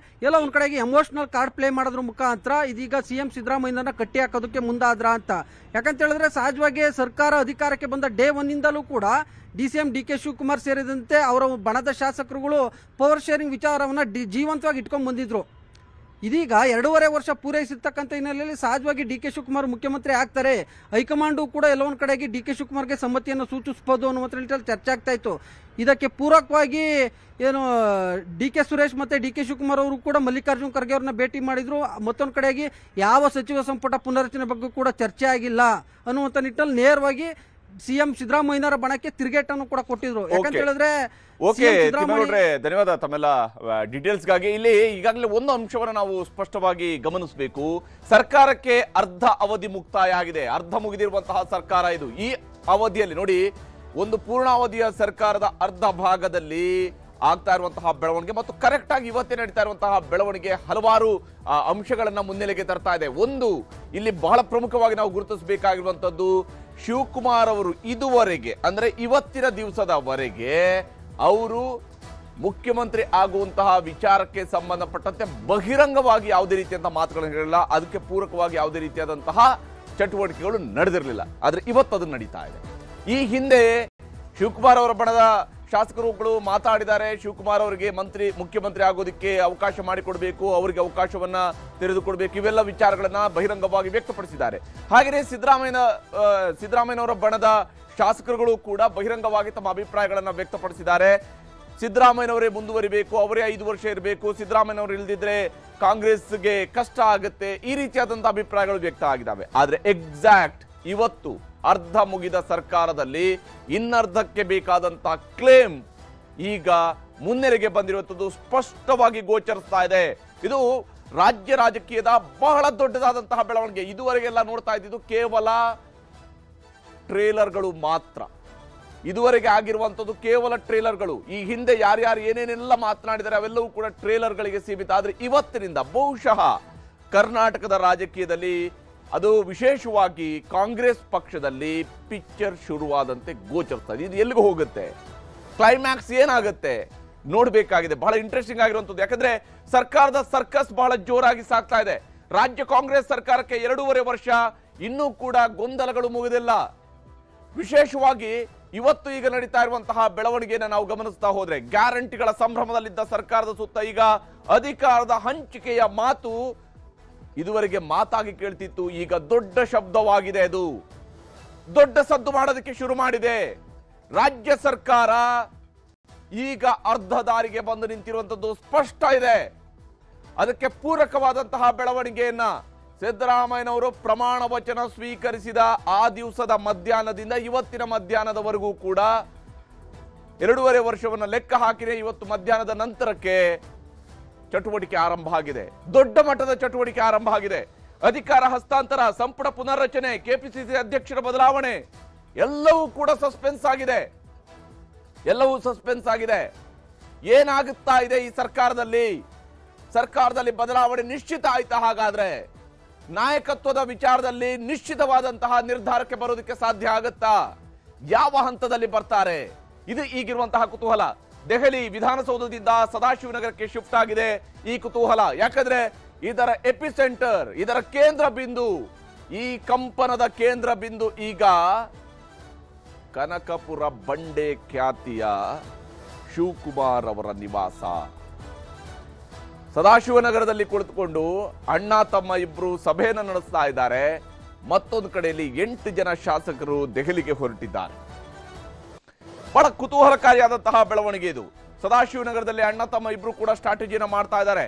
Speaker 2: ಎಲ್ಲ ಒಂದ್ ಕಡೆಗೆ ಎಮೋಷನಲ್ ಕಾರ್ಡ್ ಪ್ಲೇ ಮಾಡೋದ್ರ ಮುಖಾಂತರ ಇದೀಗ CM ಸಿದ್ದರಾಮಯ್ಯನ ಕಟ್ಟಿ ಹಾಕೋದಕ್ಕೆ ಮುಂದಾದ್ರ ಅಂತ. ಯಾಕಂತ ಹೇಳಿದ್ರೆ ಸಹಜವಾಗಿ ಸರ್ಕಾರ ಅಧಿಕಾರಕ್ಕೆ ಬಂದ ಡೇ 1 ಇಂದಲೂ ಕೂಡ DCM DK ಶಿವಕುಮಾರ್ ಸೇರಿದಂತೆ ಅವರ ಬಣದ ಶಾಸಕರುಗಳು ಪವರ್ ಶೇರಿಂಗ್ ವಿಚಾರವನ್ನ ಜೀವಂತವಾಗಿ ಇಟ್ಕೊಂಡ್ ಬಂದಿದ್ರು. ಇದೀಗ 2.5 ವರ್ಷ ಪೂರೈಸಿರ್ತಕ್ಕಂಥ ಹಿನ್ನೆಲೆಯಲ್ಲಿ ಸಹಜವಾಗಿ DK ಶಿವಕುಮಾರ್ ಮುಖ್ಯಮಂತ್ರಿ ಆಗ್ತಾರೆ, ಹೈಕಮಾಂಡು ಕೂಡ ಎಲ್ಲೊಂದ್ ಕಡೆಗೆ DK ಶಿವಕುಮಾರ್ಗೆ ಸಮ್ಮತಿಯನ್ನು ಸೂಚಿಸಬಹುದು ಅನ್ನುವಂಥ ನಿಟ್ಟಿನಲ್ಲಿ ಚರ್ಚೆ ಆಗ್ತಾ ಇತ್ತು. ಇದಕ್ಕೆ ಪೂರಕವಾಗಿ ಏನು DK ಸುರೇಶ್ ಮತ್ತೆ DK ಶಿವಕುಮಾರ್ ಅವರು ಕೂಡ ಮಲ್ಲಿಕಾರ್ಜುನ ಖರ್ಗೆ ಅವ್ರನ್ನ ಭೇಟಿ ಮಾಡಿದ್ರು. ಮತ್ತೊಂದು ಕಡೆಗೆ ಯಾವ ಸಚಿವ ಸಂಪುಟ ಪುನರಚನೆ ಬಗ್ಗೆ ಕೂಡ ಚರ್ಚೆ ಆಗಿಲ್ಲ ಅನ್ನುವಂಥ ನಿಟ್ಟಿನಲ್ಲಿ ನೇರವಾಗಿ CM ಸಿದ್ದರಾಮಯ್ಯನವರ ಬಣಕ್ಕೆ ತಿರುಗೇಟನ್ನು ಕೂಡ ಕೊಟ್ಟಿದ್ರು. ಯಾಕಂತ ಹೇಳಿದ್ರೆ
Speaker 1: ಧನ್ಯವಾದ ತಮ್ಮೆಲ್ಲ ಡೀಟೇಲ್ಸ್ಗಾಗಿ. ಇಲ್ಲಿ ಈಗಾಗಲೇ ಒಂದು ಅಂಶವನ್ನು ನಾವು ಸ್ಪಷ್ಟವಾಗಿ ಗಮನಿಸಬೇಕು. ಸರ್ಕಾರಕ್ಕೆ ಅರ್ಧ ಅವಧಿ ಮುಕ್ತಾಯ ಆಗಿದೆ, ಅರ್ಧ ಮುಗಿದಿರುವಂತಹ ಸರ್ಕಾರ ಇದು. ಈ ಅವಧಿಯಲ್ಲಿ ನೋಡಿ, ಒಂದು ಪೂರ್ಣಾವಧಿಯ ಸರ್ಕಾರದ ಅರ್ಧ ಭಾಗದಲ್ಲಿ ಆಗ್ತಾ ಇರುವಂತಹ ಬೆಳವಣಿಗೆ ಮತ್ತು ಕರೆಕ್ಟ್ ಆಗಿ ಇವತ್ತೇ ನಡೀತಾ ಇರುವಂತಹ ಬೆಳವಣಿಗೆ ಹಲವಾರು ಅಂಶಗಳನ್ನ ಮುನ್ನೆಲೆಗೆ ತರ್ತಾ ಇದೆ. ಒಂದು, ಇಲ್ಲಿ ಬಹಳ ಪ್ರಮುಖವಾಗಿ ನಾವು ಗುರುತಿಸಬೇಕಾಗಿರುವಂತದ್ದು ಶಿವಕುಮಾರ್ ಅವರು ಇದುವರೆಗೆ ಅಂದ್ರೆ ಇವತ್ತಿನ ದಿವಸದವರೆಗೆ ಅವರು ಮುಖ್ಯಮಂತ್ರಿ ಆಗುವಂತಹ ವಿಚಾರಕ್ಕೆ ಸಂಬಂಧಪಟ್ಟಂತೆ ಬಹಿರಂಗವಾಗಿ ಯಾವುದೇ ರೀತಿಯಂತಹ ಮಾತುಗಳನ್ನು ಹೇಳಿಲ್ಲ. ಅದಕ್ಕೆ ಪೂರಕವಾಗಿ ಯಾವುದೇ ರೀತಿಯಾದಂತಹ ಚಟುವಟಿಕೆಗಳು ನಡೆದಿರಲಿಲ್ಲ. ಆದ್ರೆ ಇವತ್ತು ಅದು ನಡೀತಾ ಇದೆ. ಈ ಹಿಂದೆ ಶಿವಕುಮಾರ್ ಅವರ ಬಣದ ಶಾಸಕರುಗಳು ಮಾತಾಡಿದ್ದಾರೆ. ಶಿವಕುಮಾರ್ ಅವರಿಗೆ ಮುಖ್ಯಮಂತ್ರಿ ಆಗೋದಕ್ಕೆ ಅವಕಾಶ ಮಾಡಿಕೊಡ್ಬೇಕು, ಅವರಿಗೆ ಅವಕಾಶವನ್ನ ತೆರೆದುಕೊಡ್ಬೇಕು, ಇವೆಲ್ಲ ವಿಚಾರಗಳನ್ನ ಬಹಿರಂಗವಾಗಿ ವ್ಯಕ್ತಪಡಿಸಿದ್ದಾರೆ. ಹಾಗೆಯೇ ಸಿದ್ದರಾಮಯ್ಯನವರ ಬಣದ ಶಾಸಕರುಗಳು ಕೂಡ ಬಹಿರಂಗವಾಗಿ ತಮ್ಮ ಅಭಿಪ್ರಾಯಗಳನ್ನ ವ್ಯಕ್ತಪಡಿಸಿದ್ದಾರೆ. ಸಿದ್ದರಾಮಯ್ಯನವರೇ ಮುಂದುವರಿಬೇಕು, ಅವರೇ 5 ವರ್ಷ ಇರಬೇಕು, ಸಿದ್ದರಾಮಯ್ಯನವರು ಇಲ್ದಿದ್ರೆ ಕಾಂಗ್ರೆಸ್ಗೆ ಕಷ್ಟ ಆಗುತ್ತೆ, ಈ ರೀತಿಯಾದಂತಹ ಅಭಿಪ್ರಾಯಗಳು ವ್ಯಕ್ತ ಆಗಿದ್ದಾವೆ. ಆದ್ರೆ ಎಕ್ಸಾಕ್ಟ್ ಇವತ್ತು ಅರ್ಧ ಮುಗಿದ ಸರ್ಕಾರದಲ್ಲಿ ಇನ್ನರ್ಧಕ್ಕೆ ಬೇಕಾದಂತಹ ಕ್ಲೇಮ್ ಈಗ ಮುನ್ನೆಲೆಗೆ ಬಂದಿರುವಂತದ್ದು ಸ್ಪಷ್ಟವಾಗಿ ಗೋಚರಿಸ್ತಾ ಇದೆ. ಇದು ರಾಜ್ಯ ರಾಜಕೀಯದ ಬಹಳ ದೊಡ್ಡದಾದಂತಹ ಬೆಳವಣಿಗೆ. ಇದುವರೆಗೆಲ್ಲ ನೋಡ್ತಾ ಇದ್ದಿದ್ದು ಕೇವಲ ಟ್ರೇಲರ್ಗಳು ಮಾತ್ರ. ಇದುವರೆಗೆ ಆಗಿರುವಂತದ್ದು ಕೇವಲ ಟ್ರೇಲರ್ಗಳು. ಈ ಹಿಂದೆ ಯಾರ್ಯಾರು ಏನೇನೆಲ್ಲ ಮಾತನಾಡಿದರೆ ಅವೆಲ್ಲವೂ ಕೂಡ ಟ್ರೇಲರ್ಗಳಿಗೆ ಸೀಮಿತ. ಆದ್ರೆ ಇವತ್ತಿನಿಂದ ಬಹುಶಃ ಕರ್ನಾಟಕದ ರಾಜಕೀಯದಲ್ಲಿ, ಅದು ವಿಶೇಷವಾಗಿ ಕಾಂಗ್ರೆಸ್ ಪಕ್ಷದಲ್ಲಿ ಪಿಕ್ಚರ್ ಶುರುವಾದಂತೆ ಗೋಚರಿಸ್ತಾ ಇದೆ. ಇದು ಎಲ್ಲಿಗೂ ಹೋಗುತ್ತೆ, ಕ್ಲೈಮ್ಯಾಕ್ಸ್ ಏನಾಗುತ್ತೆ ನೋಡ್ಬೇಕಾಗಿದೆ. ಬಹಳ ಇಂಟ್ರೆಸ್ಟಿಂಗ್ ಆಗಿರುವಂತದ್ದು. ಯಾಕಂದ್ರೆ ಸರ್ಕಾರದ ಸರ್ಕಸ್ ಬಹಳ ಜೋರಾಗಿ ಸಾಗ್ತಾ ಇದೆ. ರಾಜ್ಯ ಕಾಂಗ್ರೆಸ್ ಸರ್ಕಾರಕ್ಕೆ 2.5 ವರ್ಷ, ಇನ್ನೂ ಕೂಡ ಗೊಂದಲಗಳು ಮುಗಿದಿಲ್ಲ. ವಿಶೇಷವಾಗಿ ಇವತ್ತು ಈಗ ನಡೀತಾ ಇರುವಂತಹ ಬೆಳವಣಿಗೆಯನ್ನು ನಾವು ಗಮನಿಸ್ತಾ ಹೋದ್ರೆ, ಗ್ಯಾರಂಟಿಗಳ ಸಂಭ್ರಮದಲ್ಲಿದ್ದ ಸರ್ಕಾರದ ಸುತ್ತ ಈಗ ಅಧಿಕಾರದ ಹಂಚಿಕೆಯ ಮಾತು ಇದುವರೆಗೆ ಮಾತಾಗಿ ಕೇಳ್ತಿತ್ತು, ಈಗ ದೊಡ್ಡ ಶಬ್ದವಾಗಿದೆ. ಅದು ದೊಡ್ಡ ಸದ್ದು ಮಾಡೋದಕ್ಕೆ ಶುರು ಮಾಡಿದೆ. ರಾಜ್ಯ ಸರ್ಕಾರ ಈಗ ಅರ್ಧ ದಾರಿಗೆ ಬಂದು ನಿಂತಿರುವಂತದ್ದು ಸ್ಪಷ್ಟ ಇದೆ. ಅದಕ್ಕೆ ಪೂರಕವಾದಂತಹ ಬೆಳವಣಿಗೆಯನ್ನ ಸಿದ್ದರಾಮಯ್ಯನವರು ಪ್ರಮಾಣ ವಚನ ಸ್ವೀಕರಿಸಿದ ಆ ದಿವಸದ ಮಧ್ಯಾಹ್ನದಿಂದ ಇವತ್ತಿನ ಮಧ್ಯಾಹ್ನದವರೆಗೂ ಕೂಡ 2.5 ವರ್ಷವನ್ನು ಲೆಕ್ಕ ಹಾಕಿನೇ ಇವತ್ತು ಮಧ್ಯಾಹ್ನದ ನಂತರಕ್ಕೆ ಚಟುವಟಿಕೆ ಆರಂಭ ಆಗಿದೆ. ದೊಡ್ಡ ಮಟ್ಟದ ಚಟುವಟಿಕೆ ಆರಂಭ ಆಗಿದೆ. ಅಧಿಕಾರ ಹಸ್ತಾಂತರ, ಸಂಪುಟ ಪುನರ್ರಚನೆ, ಕೆಪಿಸಿಸಿ ಅಧ್ಯಕ್ಷರ ಬದಲಾವಣೆ ಎಲ್ಲವೂ ಕೂಡ ಸಸ್ಪೆನ್ಸ್ ಆಗಿದೆ. ಎಲ್ಲವೂ ಸಸ್ಪೆನ್ಸ್ ಆಗಿದೆ. ಏನಾಗುತ್ತಾ ಇದೆ ಈ ಸರ್ಕಾರದಲ್ಲಿ ಬದಲಾವಣೆ ನಿಶ್ಚಿತ ಆಯ್ತಾ? ಹಾಗಾದ್ರೆ ನಾಯಕತ್ವದ ವಿಚಾರದಲ್ಲಿ ನಿಶ್ಚಿತವಾದಂತಹ ನಿರ್ಧಾರಕ್ಕೆ ಬರೋದಕ್ಕೆ ಸಾಧ್ಯ ಆಗುತ್ತಾ? ಯಾವ ಹಂತದಲ್ಲಿ ಬರ್ತಾರೆ? ಇದು ಈಗಿರುವಂತಹ ಕುತೂಹಲ. ದೆಹಲಿ ವಿಧಾನಸೌಧದಿಂದ ಸದಾಶಿವನಗರಕ್ಕೆ ಶಿಫ್ಟ್ ಆಗಿದೆ ಈ ಕುತೂಹಲ. ಯಾಕಂದ್ರೆ ಇದರ ಎಪಿಸೆಂಟರ್, ಇದರ ಕೇಂದ್ರ ಬಿಂದು, ಈ ಕಂಪನದ ಕೇಂದ್ರ ಬಿಂದು ಈಗ ಕನಕಪುರ ಬಂಡೆ ಖ್ಯಾತಿಯ ಶಿವಕುಮಾರ್ ಅವರ ನಿವಾಸ. ಸದಾಶಿವನಗರದಲ್ಲಿ ಕುಳಿತುಕೊಂಡು ಅಣ್ಣ ತಮ್ಮ ಇಬ್ರು ಸಭೆಯನ್ನು ನಡೆಸ್ತಾ ಇದ್ದಾರೆ. ಮತ್ತೊಂದು ಕಡೆಯಲ್ಲಿ 8 ಜನ ಶಾಸಕರು ದೆಹಲಿಗೆ ಹೊರಟಿದ್ದಾರೆ. ಬಹಳ ಕುತೂಹಲಕಾರಿಯಾದಂತಹ ಬೆಳವಣಿಗೆ ಇದು. ಸದಾಶಿವನಗರದಲ್ಲಿ ಅಣ್ಣ ತಮ್ಮ ಇಬ್ರು ಕೂಡ ಸ್ಟ್ರಾಟಜಿಯನ್ನು ಮಾಡ್ತಾ ಇದ್ದಾರೆ.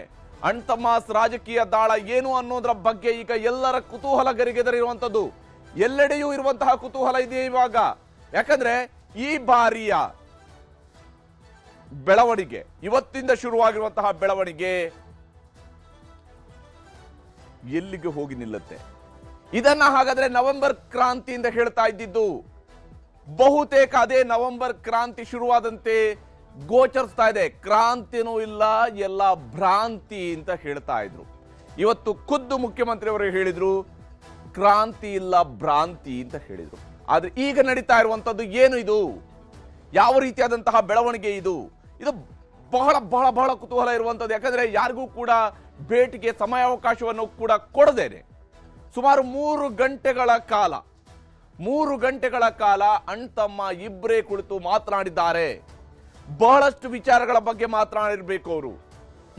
Speaker 1: ಅಣ್ಣ ತಮ್ಮ ರಾಜಕೀಯ ದಾಳ ಏನು ಅನ್ನೋದ್ರ ಬಗ್ಗೆ ಈಗ ಎಲ್ಲರ ಕುತೂಹಲ ಗರಿಗೆದರಿರುವಂತದ್ದು. ಎಲ್ಲೆಡೆಯೂ ಇರುವಂತಹ ಕುತೂಹಲ ಇದೆ ಇವಾಗ. ಯಾಕಂದ್ರೆ ಈ ಬಾರಿಯ ಬೆಳವಣಿಗೆ, ಇವತ್ತಿಂದ ಶುರುವಾಗಿರುವಂತಹ ಬೆಳವಣಿಗೆ ಎಲ್ಲಿಗೆ ಹೋಗಿ ನಿಲ್ಲುತ್ತೆ? ಇದನ್ನ ಹಾಗಾದ್ರೆ ನವೆಂಬರ್ ಕ್ರಾಂತಿಯಿಂದ ಹೇಳ್ತಾ ಇದ್ದಿದ್ದು. ಬಹುತೇಕ ಅದೇ ನವೆಂಬರ್ ಕ್ರಾಂತಿ ಶುರುವಾದಂತೆ ಗೋಚರಿಸ್ತಾ ಇದೆ. ಕ್ರಾಂತಿನೂ ಇಲ್ಲ, ಎಲ್ಲ ಭ್ರಾಂತಿ ಅಂತ ಹೇಳ್ತಾ ಇದ್ರು. ಇವತ್ತು ಖುದ್ದು ಮುಖ್ಯಮಂತ್ರಿಯವರು ಹೇಳಿದ್ರು ಕ್ರಾಂತಿ ಇಲ್ಲ, ಭ್ರಾಂತಿ ಅಂತ ಹೇಳಿದ್ರು. ಆದ್ರೆ ಈಗ ನಡೀತಾ ಇರುವಂತದ್ದು ಏನು? ಇದು ಯಾವ ರೀತಿಯಾದಂತಹ ಬೆಳವಣಿಗೆ ಇದು? ಇದು ಬಹಳ ಬಹಳ ಬಹಳ ಕುತೂಹಲ ಇರುವಂತದ್ದು. ಯಾಕಂದ್ರೆ ಯಾರಿಗೂ ಕೂಡ ಭೇಟಿಗೆ ಸಮಯಾವಕಾಶವನ್ನು ಕೂಡ ಕೊಡದೇನೆ ಸುಮಾರು 3 ಗಂಟೆಗಳ ಕಾಲ ಅಣ್ಣ ತಮ್ಮ ಇಬ್ಬರೇ ಕುಳಿತು ಮಾತನಾಡಿದ್ದಾರೆ. ಬಹಳಷ್ಟು ವಿಚಾರಗಳ ಬಗ್ಗೆ ಮಾತನಾಡಿರ್ಬೇಕು ಅವರು.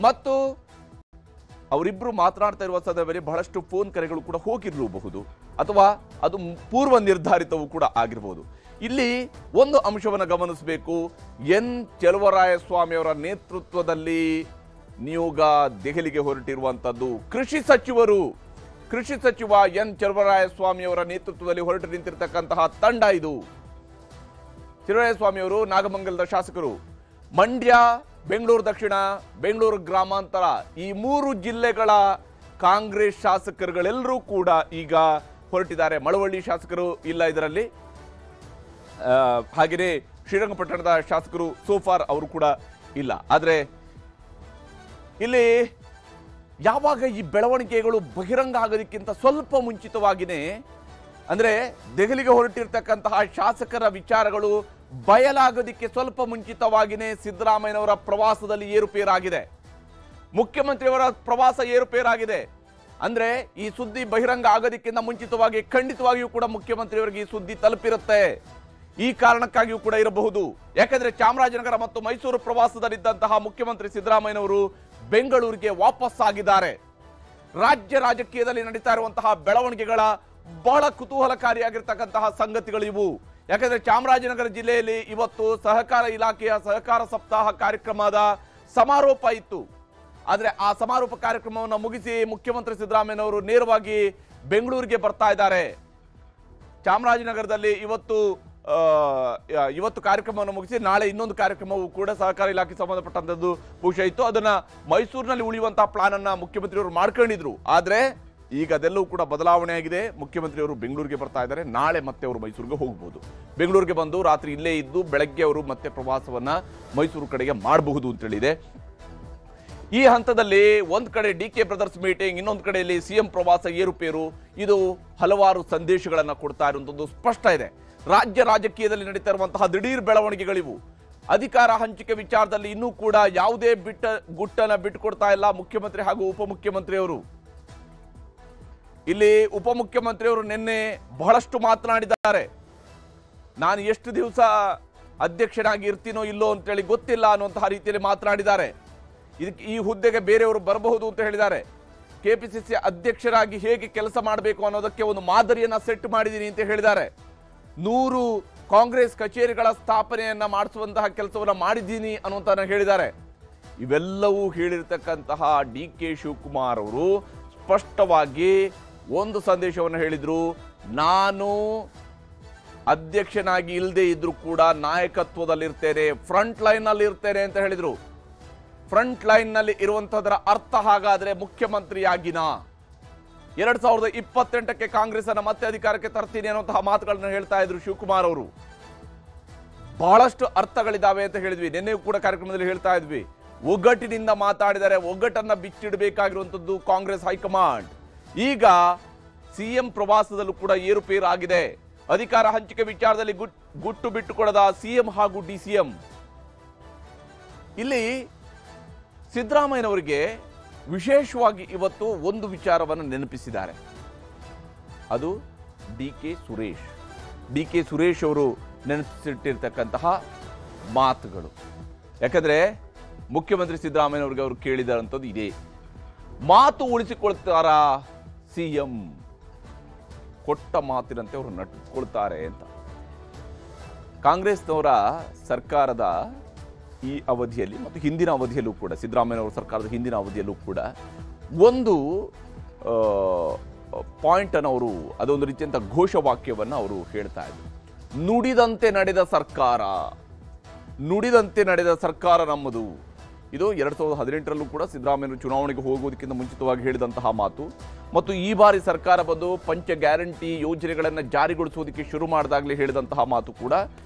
Speaker 1: ಮತ್ತು ಅವರಿಬ್ರು ಮಾತನಾಡ್ತಾ ಇರುವ ಸಂದರ್ಭದಲ್ಲಿ ಬಹಳಷ್ಟು ಫೋನ್ ಕರೆಗಳು ಕೂಡ ಹೋಗಿರಬಹುದು, ಅಥವಾ ಅದು ಪೂರ್ವ ನಿರ್ಧಾರಿತವೂ ಕೂಡ ಆಗಿರಬಹುದು. ಇಲ್ಲಿ ಒಂದು ಅಂಶವನ್ನು ಗಮನಿಸಬೇಕು. ಎನ್ ಚೆಲುವರಾಯಸ್ವಾಮಿ ಅವರ ನೇತೃತ್ವದಲ್ಲಿ ನಿಯೋಗ ದೆಹಲಿಗೆ ಹೊರಟಿರುವಂತದ್ದು. ಕೃಷಿ ಸಚಿವ ಎನ್ ಚೆಲುವರಾಯಸ್ವಾಮಿ ಅವರ ನೇತೃತ್ವದಲ್ಲಿ ಹೊರಟು ನಿಂತಿರತಕ್ಕಂತಹ ತಂಡ ಇದು. ಚೆಲುವರಾಯಸ್ವಾಮಿ ಅವರು ನಾಗಮಂಗಲದ ಶಾಸಕರು. ಮಂಡ್ಯ, ಬೆಂಗಳೂರು ದಕ್ಷಿಣ, ಬೆಂಗಳೂರು ಗ್ರಾಮಾಂತರ, ಈ 3 ಜಿಲ್ಲೆಗಳ ಕಾಂಗ್ರೆಸ್ ಶಾಸಕರುಗಳೆಲ್ಲರೂ ಕೂಡ ಈಗ ಹೊರಟಿದ್ದಾರೆ. ಮಳವಳ್ಳಿ ಶಾಸಕರು ಇಲ್ಲ ಇದರಲ್ಲಿ. ಹಾಗೆಯೇ ಶ್ರೀರಂಗಪಟ್ಟಣದ ಶಾಸಕರು ಸೋಫಾರ್ ಅವರು ಕೂಡ ಇಲ್ಲ. ಆದ್ರೆ ಇಲ್ಲಿ ಯಾವಾಗ ಈ ಬೆಳವಣಿಗೆಗಳು ಬಹಿರಂಗ ಆಗೋದಕ್ಕಿಂತ ಸ್ವಲ್ಪ ಮುಂಚಿತವಾಗಿಯೇ ಅಂದ್ರೆ ದೆಹಲಿಗೆ ಹೊರಟಿರ್ತಕ್ಕಂತಹ ಶಾಸಕರ ವಿಚಾರಗಳು ಬಯಲಾಗೋದಿಕ್ಕೆ ಸ್ವಲ್ಪ ಮುಂಚಿತವಾಗಿಯೇ ಸಿದ್ದರಾಮಯ್ಯನವರ ಪ್ರವಾಸದಲ್ಲಿ ಏರುಪೇರಾಗಿದೆ. ಮುಖ್ಯಮಂತ್ರಿಯವರ ಪ್ರವಾಸ ಏರುಪೇರಾಗಿದೆ. ಅಂದ್ರೆ ಈ ಸುದ್ದಿ ಬಹಿರಂಗ ಆಗೋದಕ್ಕಿಂತ ಮುಂಚಿತವಾಗಿ ಖಂಡಿತವಾಗಿಯೂ ಕೂಡ ಮುಖ್ಯಮಂತ್ರಿಯವರಿಗೆ ಈ ಸುದ್ದಿ ತಲುಪಿರುತ್ತೆ. ಈ ಕಾರಣಕ್ಕಾಗಿಯೂ ಕೂಡ ಇರಬಹುದು. ಯಾಕಂದ್ರೆ ಚಾಮರಾಜನಗರ ಮತ್ತು ಮೈಸೂರು ಪ್ರವಾಸದಲ್ಲಿದ್ದಂತಹ ಮುಖ್ಯಮಂತ್ರಿ ಸಿದ್ದರಾಮಯ್ಯನವರು ಬೆಂಗಳೂರಿಗೆ ವಾಪಸ್ ಆಗಿದ್ದಾರೆ. ರಾಜ್ಯ ರಾಜಕೀಯದಲ್ಲಿ ನಡೀತಾ ಇರುವಂತಹ ಬೆಳವಣಿಗೆಗಳ ಬಹಳ ಕುತೂಹಲಕಾರಿಯಾಗಿರ್ತಕ್ಕಂತಹ ಸಂಗತಿಗಳು ಇವು. ಯಾಕಂದ್ರೆ ಚಾಮರಾಜನಗರ ಜಿಲ್ಲೆಯಲ್ಲಿ ಇವತ್ತು ಸಹಕಾರ ಇಲಾಖೆಯ ಸಹಕಾರ ಸಪ್ತಾಹ ಕಾರ್ಯಕ್ರಮದ ಸಮಾರೋಪ ಇತ್ತು. ಆದ್ರೆ ಆ ಸಮಾರೋಪ ಕಾರ್ಯಕ್ರಮವನ್ನು ಮುಗಿಸಿ ಮುಖ್ಯಮಂತ್ರಿ ಸಿದ್ದರಾಮಯ್ಯನವರು ನೇರವಾಗಿ ಬೆಂಗಳೂರಿಗೆ ಬರ್ತಾ ಇದ್ದಾರೆ. ಚಾಮರಾಜನಗರದಲ್ಲಿ ಇವತ್ತು ಕಾರ್ಯಕ್ರಮವನ್ನು ಮುಗಿಸಿ ನಾಳೆ ಇನ್ನೊಂದು ಕಾರ್ಯಕ್ರಮವು ಕೂಡ ಸಹಕಾರ ಇಲಾಖೆ ಸಂಬಂಧಪಟ್ಟಂತದ್ದು ಬಹುಶಃ ಇತ್ತು. ಅದನ್ನ ಮೈಸೂರಿನಲ್ಲಿ ಉಳಿಯುವಂತಹ ಪ್ಲಾನ್ ಅನ್ನ ಮುಖ್ಯಮಂತ್ರಿಯವರು ಮಾಡ್ಕೊಂಡಿದ್ರು. ಆದ್ರೆ ಈಗ ಅದೆಲ್ಲವೂ ಕೂಡ ಬದಲಾವಣೆ ಆಗಿದೆ. ಮುಖ್ಯಮಂತ್ರಿಯವರು ಬೆಂಗಳೂರಿಗೆ ಬರ್ತಾ ಇದ್ದಾರೆ. ನಾಳೆ ಮತ್ತೆ ಅವರು ಮೈಸೂರಿಗೆ ಹೋಗಬಹುದು. ಬೆಂಗಳೂರಿಗೆ ಬಂದು ರಾತ್ರಿ ಇಲ್ಲೇ ಇದ್ದು ಬೆಳಗ್ಗೆ ಅವರು ಮತ್ತೆ ಪ್ರವಾಸವನ್ನ ಮೈಸೂರು ಕಡೆಗೆ ಮಾಡಬಹುದು ಅಂತ ಹೇಳಿದೆ. ಈ ಹಂತದಲ್ಲಿ ಒಂದ್ ಕಡೆ ಡಿಕೆ ಬ್ರದರ್ಸ್ ಮೀಟಿಂಗ್, ಇನ್ನೊಂದು ಕಡೆಯಲ್ಲಿ ಸಿಎಂ ಪ್ರವಾಸ ಏರುಪೇರು, ಇದು ಹಲವಾರು ಸಂದೇಶಗಳನ್ನ ಕೊಡ್ತಾ ಇರುವಂತದ್ದು ಸ್ಪಷ್ಟ ಇದೆ. ರಾಜ್ಯ ರಾಜಕೀಯದಲ್ಲಿ ನಡೀತಾ ಇರುವಂತಹ ದಿಢೀರ್ ಬೆಳವಣಿಗೆಗಳಿವು. ಅಧಿಕಾರ ಹಂಚಿಕೆ ವಿಚಾರದಲ್ಲಿ ಇನ್ನೂ ಕೂಡ ಯಾವುದೇ ಗುಟ್ಟನ್ನ ಬಿಟ್ಟುಕೊಡ್ತಾ ಇಲ್ಲ ಮುಖ್ಯಮಂತ್ರಿ ಹಾಗೂ ಉಪಮುಖ್ಯಮಂತ್ರಿಯವರು. ಇಲ್ಲಿ ಉಪಮುಖ್ಯಮಂತ್ರಿಯವರು ನಿನ್ನೆ ಬಹಳಷ್ಟು ಮಾತನಾಡಿದ್ದಾರೆ. ನಾನು ಎಷ್ಟು ದಿವಸ ಅಧ್ಯಕ್ಷನಾಗಿ ಇರ್ತೀನೋ ಇಲ್ಲೋ ಅಂತೇಳಿ ಗೊತ್ತಿಲ್ಲ ಅನ್ನುವಂತಹ ರೀತಿಯಲ್ಲಿ ಮಾತನಾಡಿದ್ದಾರೆ. ಈ ಹುದ್ದೆಗೆ ಬೇರೆಯವರು ಬರಬಹುದು ಅಂತ ಹೇಳಿದ್ದಾರೆ. ಕೆಪಿಸಿಸಿ ಅಧ್ಯಕ್ಷರಾಗಿ ಹೇಗೆ ಕೆಲಸ ಮಾಡಬೇಕು ಅನ್ನೋದಕ್ಕೆ ಒಂದು ಮಾದರಿಯನ್ನ ಸೆಟ್ ಮಾಡಿದ್ದೀನಿ ಅಂತ ಹೇಳಿದ್ದಾರೆ. 100 ಕಾಂಗ್ರೆಸ್ ಕಚೇರಿಗಳ ಸ್ಥಾಪನೆಯನ್ನ ಮಾಡಿಸುವಂತಹ ಕೆಲಸವನ್ನ ಮಾಡಿದ್ದೀನಿ ಅನ್ನುವಂತ ಹೇಳಿದ್ದಾರೆ. ಇವೆಲ್ಲವೂ ಹೇಳಿರ್ತಕ್ಕಂತಹ ಡಿ ಕೆ ಶಿವಕುಮಾರ್ ಅವರು ಸ್ಪಷ್ಟವಾಗಿ ಒಂದು ಸಂದೇಶವನ್ನು ಹೇಳಿದ್ರು. ನಾನು ಅಧ್ಯಕ್ಷನಾಗಿ ಇಲ್ಲದೆ ಇದ್ರೂ ಕೂಡ ನಾಯಕತ್ವದಲ್ಲಿರ್ತೇನೆ, ಫ್ರಂಟ್ ಲೈನ್ ನಲ್ಲಿ ಇರ್ತೇನೆ ಅಂತ ಹೇಳಿದ್ರು. ಫ್ರಂಟ್ ಲೈನ್ ನಲ್ಲಿ ಇರುವಂತಹದರ ಅರ್ಥ ಹಾಗಾದ್ರೆ ಮುಖ್ಯಮಂತ್ರಿಯಾಗಿನ 2028ಕ್ಕೆ ಕಾಂಗ್ರೆಸ್ ಅನ್ನ ಮತ್ತೆ ಅಧಿಕಾರಕ್ಕೆ ತರ್ತೀನಿ ಅನ್ನುವಂತಹ ಮಾತುಗಳನ್ನ ಹೇಳ್ತಾ ಇದ್ರು ಶಿವಕುಮಾರ್ ಅವರು. ಬಹಳಷ್ಟು ಅರ್ಥಗಳಿದಾವೆ ಅಂತ ಹೇಳಿದ್ವಿ. ನಿನ್ನೆ ಕೂಡ ಕಾರ್ಯಕ್ರಮದಲ್ಲಿ ಹೇಳ್ತಾ ಇದ್ವಿ. ಒಗ್ಗಟ್ಟಿನಿಂದ ಮಾತಾಡಿದರೆ ಒಗ್ಗಟ್ಟನ್ನ ಬಿಚ್ಚಿಡಬೇಕಾಗಿರುವಂತದ್ದು ಕಾಂಗ್ರೆಸ್ ಹೈಕಮಾಂಡ್. ಈಗ ಸಿಎಂ ಪ್ರವಾಸದಲ್ಲೂ ಕೂಡ ಏರುಪೇರು ಆಗಿದೆ. ಅಧಿಕಾರ ಹಂಚಿಕೆ ವಿಚಾರದಲ್ಲಿ ಗುಟ್ಟು ಬಿಟ್ಟುಕೊಡದ ಸಿಎಂ ಹಾಗೂ ಡಿಸಿಎಂ. ಇಲ್ಲಿ ಸಿದ್ದರಾಮಯ್ಯನವರಿಗೆ ವಿಶೇಷವಾಗಿ ಇವತ್ತು ಒಂದು ವಿಚಾರವನ್ನು ನೆನಪಿಸಿದ್ದಾರೆ. ಅದು ಡಿ ಕೆ ಸುರೇಶ್ ಅವರು ನೆನಪಿಸಿಟ್ಟಿರ್ತಕ್ಕಂತಹ ಮಾತುಗಳು. ಯಾಕಂದ್ರೆ ಮುಖ್ಯಮಂತ್ರಿ ಸಿದ್ದರಾಮಯ್ಯನವರಿಗೆ ಅವರು ಕೇಳಿದಾರಂಥದ್ದು ಇದೇ. ಮಾತು ಉಳಿಸಿಕೊಳ್ತಾರ ಸಿಎಂ, ಕೊಟ್ಟ ಮಾತಿನಂತೆ ಅವರು ನಡ್ಕೊಳ್ತಾರೆ ಅಂತ. ಕಾಂಗ್ರೆಸ್ನವರ ಸರ್ಕಾರದ ಈ ಅವಧಿಯಲ್ಲಿ ಮತ್ತು ಹಿಂದಿನ ಅವಧಿಯಲ್ಲೂ ಕೂಡ, ಸಿದ್ದರಾಮಯ್ಯನವರ ಸರ್ಕಾರದ ಹಿಂದಿನ ಅವಧಿಯಲ್ಲೂ ಕೂಡ ಒಂದು ಪಾಯಿಂಟ್ ಅನ್ನು ಅವರು, ಅದೊಂದು ರೀತಿಯಂತ ಘೋಷವಾಕ್ಯವನ್ನು ಅವರು ಹೇಳ್ತಾ ಇದ್ರು. ನುಡಿದಂತೆ ನಡೆದ ಸರ್ಕಾರ ನಮ್ಮದು. ಇದು 2018ರಲ್ಲೂ ಕೂಡ ಸಿದ್ದರಾಮಯ್ಯರು ಚುನಾವಣೆಗೆ ಹೋಗುವುದಕ್ಕಿಂತ ಮುಂಚಿತವಾಗಿ ಹೇಳಿದಂತಹ ಮಾತು. ಮತ್ತು ಈ ಬಾರಿ ಸರ್ಕಾರ ಬಂದು ಪಂಚ ಗ್ಯಾರಂಟಿ ಯೋಜನೆಗಳನ್ನು ಜಾರಿಗೊಳಿಸುವುದಕ್ಕೆ ಶುರು ಮಾಡಿದಾಗಲೇ ಹೇಳಿದಂತಹ ಮಾತು ಕೂಡ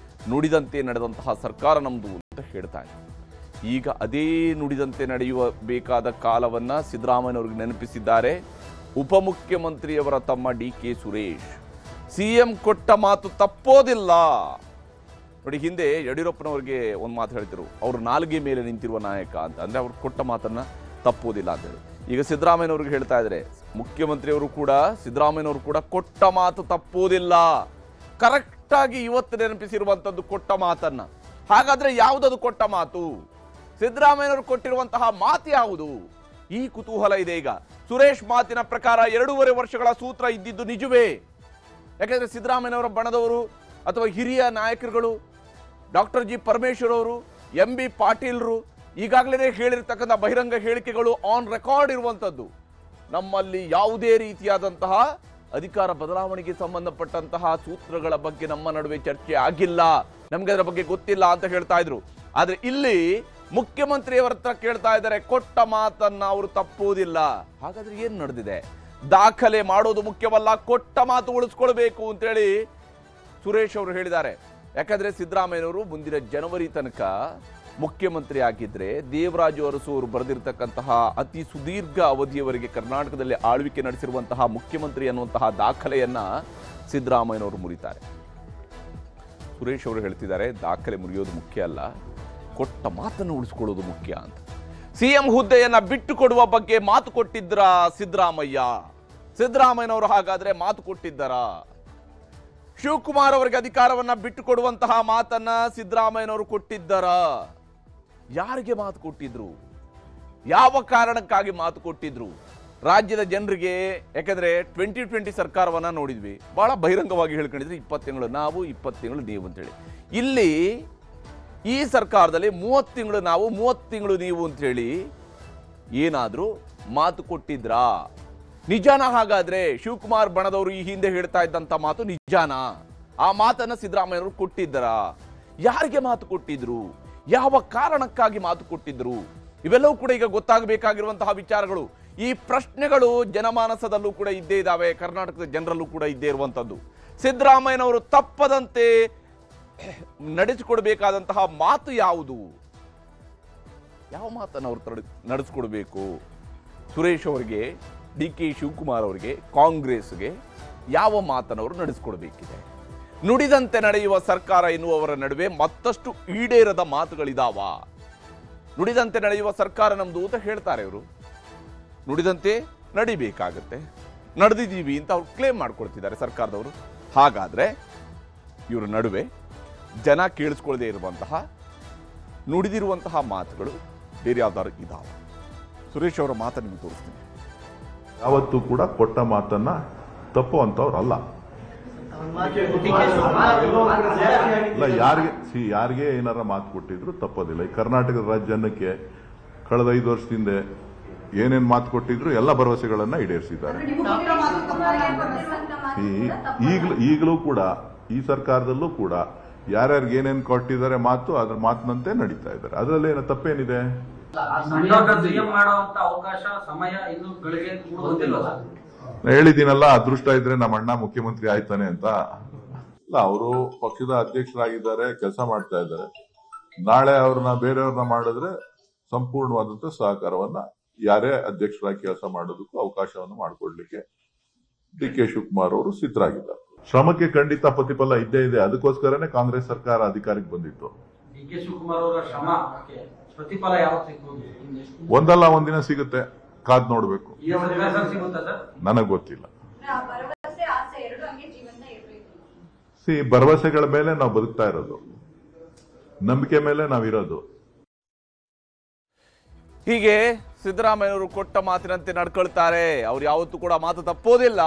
Speaker 1: ನುಡಿದಂತೆ ನಡೆದಂತಹ ಸರ್ಕಾರ ನಮ್ಮದು ಅಂತ ಹೇಳ್ತಾ ಇದೆ. ಈಗ ಅದೇ ನುಡಿದಂತೆ ನಡೆಯುವ ಬೇಕಾದ ಕಾಲವನ್ನ ಸಿದ್ದರಾಮಯ್ಯನವರಿಗೆ ನೆನಪಿಸಿದ್ದಾರೆ ಉಪಮುಖ್ಯಮಂತ್ರಿಯವರ ತಮ್ಮ ಡಿ ಕೆ ಸುರೇಶ್. ಸಿಎಂ ಕೊಟ್ಟ ಮಾತು ತಪ್ಪೋದಿಲ್ಲ. ನೋಡಿ, ಹಿಂದೆ ಯಡಿಯೂರಪ್ಪನವರಿಗೆ ಒಂದು ಮಾತು ಹೇಳ್ತಿರು, ಅವರು ನಾಲ್ಗೆ ಮೇಲೆ ನಿಂತಿರುವ ನಾಯಕ ಅಂತ. ಅಂದ್ರೆ ಅವ್ರು ಕೊಟ್ಟ ಮಾತನ್ನ ತಪ್ಪೋದಿಲ್ಲ ಅಂತ ಹೇಳಿ. ಈಗ ಸಿದ್ದರಾಮಯ್ಯನವ್ರಿಗೆ ಹೇಳ್ತಾ ಇದ್ದಾರೆ, ಮುಖ್ಯಮಂತ್ರಿಯವರು ಕೂಡ ಸಿದ್ದರಾಮಯ್ಯನವರು ಕೂಡ ಕೊಟ್ಟ ಮಾತು ತಪ್ಪೋದಿಲ್ಲ. ಕರೆಕ್ಟ್ ಆಗಿ ಇವತ್ತು ನೆನಪಿಸಿರುವಂತದ್ದು ಕೊಟ್ಟ ಮಾತನ್ನ. ಹಾಗಾದ್ರೆ ಯಾವುದದು ಕೊಟ್ಟ ಮಾತು? ಸಿದ್ದರಾಮಯ್ಯನವರು ಕೊಟ್ಟಿರುವಂತಹ ಮಾತು ಯಾವುದು? ಈ ಕುತೂಹಲ ಇದೆ. ಈಗ ಸುರೇಶ್ ಮಾತಿನ ಪ್ರಕಾರ 2.5 ವರ್ಷಗಳ ಸೂತ್ರ ಇದ್ದಿದ್ದು ನಿಜವೇ? ಯಾಕಂದ್ರೆ ಸಿದ್ದರಾಮಯ್ಯನವರ ಬಣದವರು ಅಥವಾ ಹಿರಿಯ ನಾಯಕರುಗಳು, ಡಾಕ್ಟರ್ ಜಿ ಪರಮೇಶ್ವರ್ ಅವರು, MB ಪಾಟೀಲ್ರು ಈಗಾಗಲೇ ಹೇಳಿರ್ತಕ್ಕಂಥ ಬಹಿರಂಗ ಹೇಳಿಕೆಗಳು ಆನ್ ರೆಕಾರ್ಡ್ ಇರುವಂತದ್ದು. ನಮ್ಮಲ್ಲಿ ಯಾವುದೇ ರೀತಿಯಾದಂತಹ ಅಧಿಕಾರ ಬದಲಾವಣೆಗೆ ಸಂಬಂಧಪಟ್ಟಂತಹ ಸೂತ್ರಗಳ ಬಗ್ಗೆ ನಮ್ಮ ನಡುವೆ ಚರ್ಚೆ ಆಗಿಲ್ಲ, ನಮ್ಗೆ ಅದರ ಬಗ್ಗೆ ಗೊತ್ತಿಲ್ಲ ಅಂತ ಹೇಳ್ತಾ ಇದ್ರು. ಆದ್ರೆ ಇಲ್ಲಿ ಮುಖ್ಯಮಂತ್ರಿಯವರ ಹತ್ರ ಕೇಳ್ತಾ ಇದ್ದಾರೆ, ಕೊಟ್ಟ ಮಾತನ್ನ ಅವರು ತಪ್ಪುವುದಿಲ್ಲ. ಹಾಗಾದ್ರೆ ಏನ್ ನಡೆದಿದೆ? ದಾಖಲೆ ಮಾಡೋದು ಮುಖ್ಯವಲ್ಲ, ಕೊಟ್ಟ ಮಾತು ಉಳಿಸ್ಕೊಳ್ಬೇಕು ಅಂತೇಳಿ ಸುರೇಶ್ ಅವರು ಹೇಳಿದ್ದಾರೆ. ಯಾಕಂದ್ರೆ ಸಿದ್ದರಾಮಯ್ಯನವರು ಮುಂದಿನ ಜನವರಿ ತನಕ ಮುಖ್ಯಮಂತ್ರಿ ಆಗಿದ್ರೆ ದೇವರಾಜು ಅರಸು ಅವರು ಬರೆದಿರ್ತಕ್ಕಂತಹ ಅತಿ ಸುದೀರ್ಘ ಅವಧಿಯವರೆಗೆ ಕರ್ನಾಟಕದಲ್ಲಿ ಆಳ್ವಿಕೆ ನಡೆಸಿರುವಂತಹ ಮುಖ್ಯಮಂತ್ರಿ ಅನ್ನುವಂತಹ ದಾಖಲೆಯನ್ನ ಸಿದ್ದರಾಮಯ್ಯನವರು ಮುರಿತಾರೆ. ಸುರೇಶ್ ಅವರು ಹೇಳ್ತಿದ್ದಾರೆ, ದಾಖಲೆ ಮುರಿಯೋದು ಮುಖ್ಯ ಅಲ್ಲ, ಕೊಟ್ಟ ಮಾತನ್ನು ಉಳಿಸ್ಕೊಳ್ಳೋದು ಮುಖ್ಯ ಅಂತ. ಸಿಎಂ ಹುದ್ದೆಯನ್ನ ಬಿಟ್ಟು ಕೊಡುವ ಬಗ್ಗೆ ಮಾತು ಕೊಟ್ಟಿದ್ರ ಸಿದ್ದರಾಮಯ್ಯನವರು ಹಾಗಾದ್ರೆ ಮಾತು ಕೊಟ್ಟಿದ್ದರ? ಶಿವಕುಮಾರ್ ಅವರಿಗೆ ಅಧಿಕಾರವನ್ನ ಬಿಟ್ಟು ಕೊಡುವಂತಹ ಮಾತನ್ನ ಸಿದ್ದರಾಮಯ್ಯನವರು ಕೊಟ್ಟಿದ್ದರ? ಯಾರಿಗೆ ಮಾತು ಕೊಟ್ಟಿದ್ರು? ಯಾವ ಕಾರಣಕ್ಕಾಗಿ ಮಾತು ಕೊಟ್ಟಿದ್ರು? ರಾಜ್ಯದ ಜನರಿಗೆ, ಯಾಕಂದ್ರೆ 2020 ಸರ್ಕಾರವನ್ನ ನೋಡಿದ್ವಿ, ಬಹಳ ಬಹಿರಂಗವಾಗಿ ಹೇಳ್ಕೊಂಡಿದ್ರೆ 20 ತಿಂಗಳು ನಾವು 20 ತಿಂಗಳು ನೀವು ಅಂತೇಳಿ. ಇಲ್ಲಿ ಈ ಸರ್ಕಾರದಲ್ಲಿ 30 ತಿಂಗಳು ನಾವು 30 ತಿಂಗಳು ನೀವು ಅಂತೇಳಿ ಏನಾದ್ರೂ ಮಾತು ಕೊಟ್ಟಿದ್ರಾ? ನಿಜಾನ? ಹಾಗಾದ್ರೆ ಶಿವಕುಮಾರ್ ಬಣದವರು ಈ ಹಿಂದೆ ಹೇಳ್ತಾ ಇದ್ದಂತ ಮಾತು ನಿಜಾನಾ? ಆ ಮಾತನ್ನ ಸಿದ್ದರಾಮಯ್ಯನವರು ಕೊಟ್ಟಿದ್ದರಾ? ಯಾರಿಗೆ ಮಾತು ಕೊಟ್ಟಿದ್ರು? ಯಾವ ಕಾರಣಕ್ಕಾಗಿ ಮಾತು ಕೊಟ್ಟಿದ್ರು? ಇವೆಲ್ಲವೂ ಕೂಡ ಈಗ ಗೊತ್ತಾಗಬೇಕಾಗಿರುವಂತಹ ವಿಚಾರಗಳು. ಈ ಪ್ರಶ್ನೆಗಳು ಜನಮಾನಸದಲ್ಲೂ ಕೂಡ ಇದ್ದೇ ಇದ್ದಾವೆ, ಕರ್ನಾಟಕದ ಜನರಲ್ಲೂ ಕೂಡ ಇದ್ದೇ ಇರುವಂತದ್ದು. ಸಿದ್ದರಾಮಯ್ಯನವರು ತಪ್ಪದಂತೆ ನಡೆಸಿಕೊಡ್ಬೇಕಾದಂತಹ ಮಾತು ಯಾವುದು? ಯಾವ ಮಾತನ್ನು ಅವರು ನಡೆಸಿಕೊಡ್ಬೇಕು? ಸುರೇಶ್ ಅವರಿಗೆ, DK ಶಿವಕುಮಾರ್ ಅವರಿಗೆ, ಕಾಂಗ್ರೆಸ್ಗೆ ಯಾವ ಮಾತನ್ನು ಅವರು ನಡೆಸಿಕೊಡ್ಬೇಕಿದೆ? ನುಡಿದಂತೆ ನಡೆಯುವ ಸರ್ಕಾರ ಎನ್ನುವವರ ನಡುವೆ ಮತ್ತಷ್ಟು ಈಡೇರದ ಮಾತುಗಳಿದಾವ. ನುಡಿದಂತೆ ನಡೆಯುವ ಸರ್ಕಾರ ನಮ್ದು ಅಂತ ಹೇಳ್ತಾರೆ ಇವರು. ನುಡಿದಂತೆ ನಡಿಬೇಕಾಗತ್ತೆ, ನಡೆದಿದ್ದೀವಿ ಅಂತ ಅವ್ರು ಕ್ಲೇಮ್ ಮಾಡ್ಕೊಳ್ತಿದ್ದಾರೆ ಸರ್ಕಾರದವರು. ಹಾಗಾದ್ರೆ ಇವರ ನಡುವೆ ಜನ ಕೇಳಿಸ್ಕೊಳ್ಳದೆ ಇರುವಂತಹ, ನುಡಿದಿರುವಂತಹ ಮಾತುಗಳು ಬೇರೆ ಯಾವ್ದಾದ್ರು ಇದಾವೆ? ಸುರೇಶ್ ಅವರ ಮಾತನ್ನು ನಿಮಗೆ ತೋರಿಸ್ತೀನಿ.
Speaker 3: ಯಾವತ್ತೂ ಕೂಡ ಕೊಟ್ಟ ಮಾತನ್ನ ತಪ್ಪುವಂತವ್ರಲ್ಲ. ಯಾರಿಗೆ ಏನಾರ ಮಾತು ಕೊಟ್ಟಿದ್ರು ತಪ್ಪೋದಿಲ್ಲ. ಈ ಕರ್ನಾಟಕದ ರಾಜ್ಯ ಜನಕ್ಕೆ ಕಳೆದ 5 ವರ್ಷದಿಂದ ಏನೇನ್ ಮಾತು ಕೊಟ್ಟಿದ್ರು ಎಲ್ಲ ಭರವಸೆಗಳನ್ನ ಈಡೇರಿಸಿದ್ದಾರೆ. ಈಗಲೂ ಕೂಡ ಈ ಸರ್ಕಾರದಲ್ಲೂ ಕೂಡ ಯಾರ್ಯಾರಿಗೆ ಏನೇನ್ ಕೊಟ್ಟಿದ್ದಾರೆ ಮಾತು, ಅದ್ರ ಮಾತಿನಂತೆ ನಡೀತಾ ಇದ್ದಾರೆ. ಅದರಲ್ಲಿ ಏನೋ ತಪ್ಪೇನಿದೆ? ಹೇಳಿದ್ದೀನಲ್ಲ, ಅದೃಷ್ಟ ಇದ್ರೆ ನಮ್ಮ ಅಣ್ಣ ಮುಖ್ಯಮಂತ್ರಿ ಆಯ್ತಾನೆ ಅಂತ. ಅಲ್ಲ, ಅವರು ಪಕ್ಷದ ಅಧ್ಯಕ್ಷರಾಗಿದ್ದಾರೆ, ಕೆಲಸ ಮಾಡ್ತಾ ಇದ್ದಾರೆ. ನಾಳೆ ಅವ್ರನ್ನ ಬೇರೆಯವ್ರನ್ನ ಮಾಡಿದ್ರೆ ಸಂಪೂರ್ಣವಾದಂತ ಸಹಕಾರವನ್ನ ಯಾರೇ ಅಧ್ಯಕ್ಷರಾಗಿ ಕೆಲಸ ಮಾಡೋದಕ್ಕೂ ಅವಕಾಶವನ್ನು ಮಾಡಿಕೊಡ್ಲಿಕ್ಕೆ DK ಶಿವಕುಮಾರ್ ಅವರು ಸಿದ್ಧರಾಗಿದ್ದಾರೆ. ಶ್ರಮಕ್ಕೆ ಖಂಡಿತ ಪ್ರತಿಫಲ ಇದ್ದೇ ಇದೆ. ಅದಕ್ಕೋಸ್ಕರನೇ ಕಾಂಗ್ರೆಸ್ ಸರ್ಕಾರ ಅಧಿಕಾರಕ್ಕೆ ಬಂದಿತ್ತು.
Speaker 4: DK ಶಿವಕುಮಾರ್ ಅವರ ಶ್ರಮ ಪ್ರತಿಫಲ ಯಾವತ್ತು
Speaker 3: ಒಂದಲ್ಲ ಒಂದಿನ ಸಿಗುತ್ತೆ, ಕಾದ್ ನೋಡ್ಬೇಕು. ನನಗ್ ಗೊತ್ತಿಲ್ಲ. ಭರವಸೆಗಳ ಮೇಲೆ ನಾವು ಬದುಕ್ತಾ ಇರೋದು, ನಂಬಿಕೆ ಮೇಲೆ ನಾವಿರೋದು.
Speaker 1: ಹೀಗೆ ಸಿದ್ದರಾಮಯ್ಯನವರು ಕೊಟ್ಟ ಮಾತಿನಂತೆ ನಡ್ಕೊಳ್ತಾರೆ, ಅವ್ರು ಯಾವತ್ತೂ ಕೂಡ ಮಾತು ತಪ್ಪೋದಿಲ್ಲ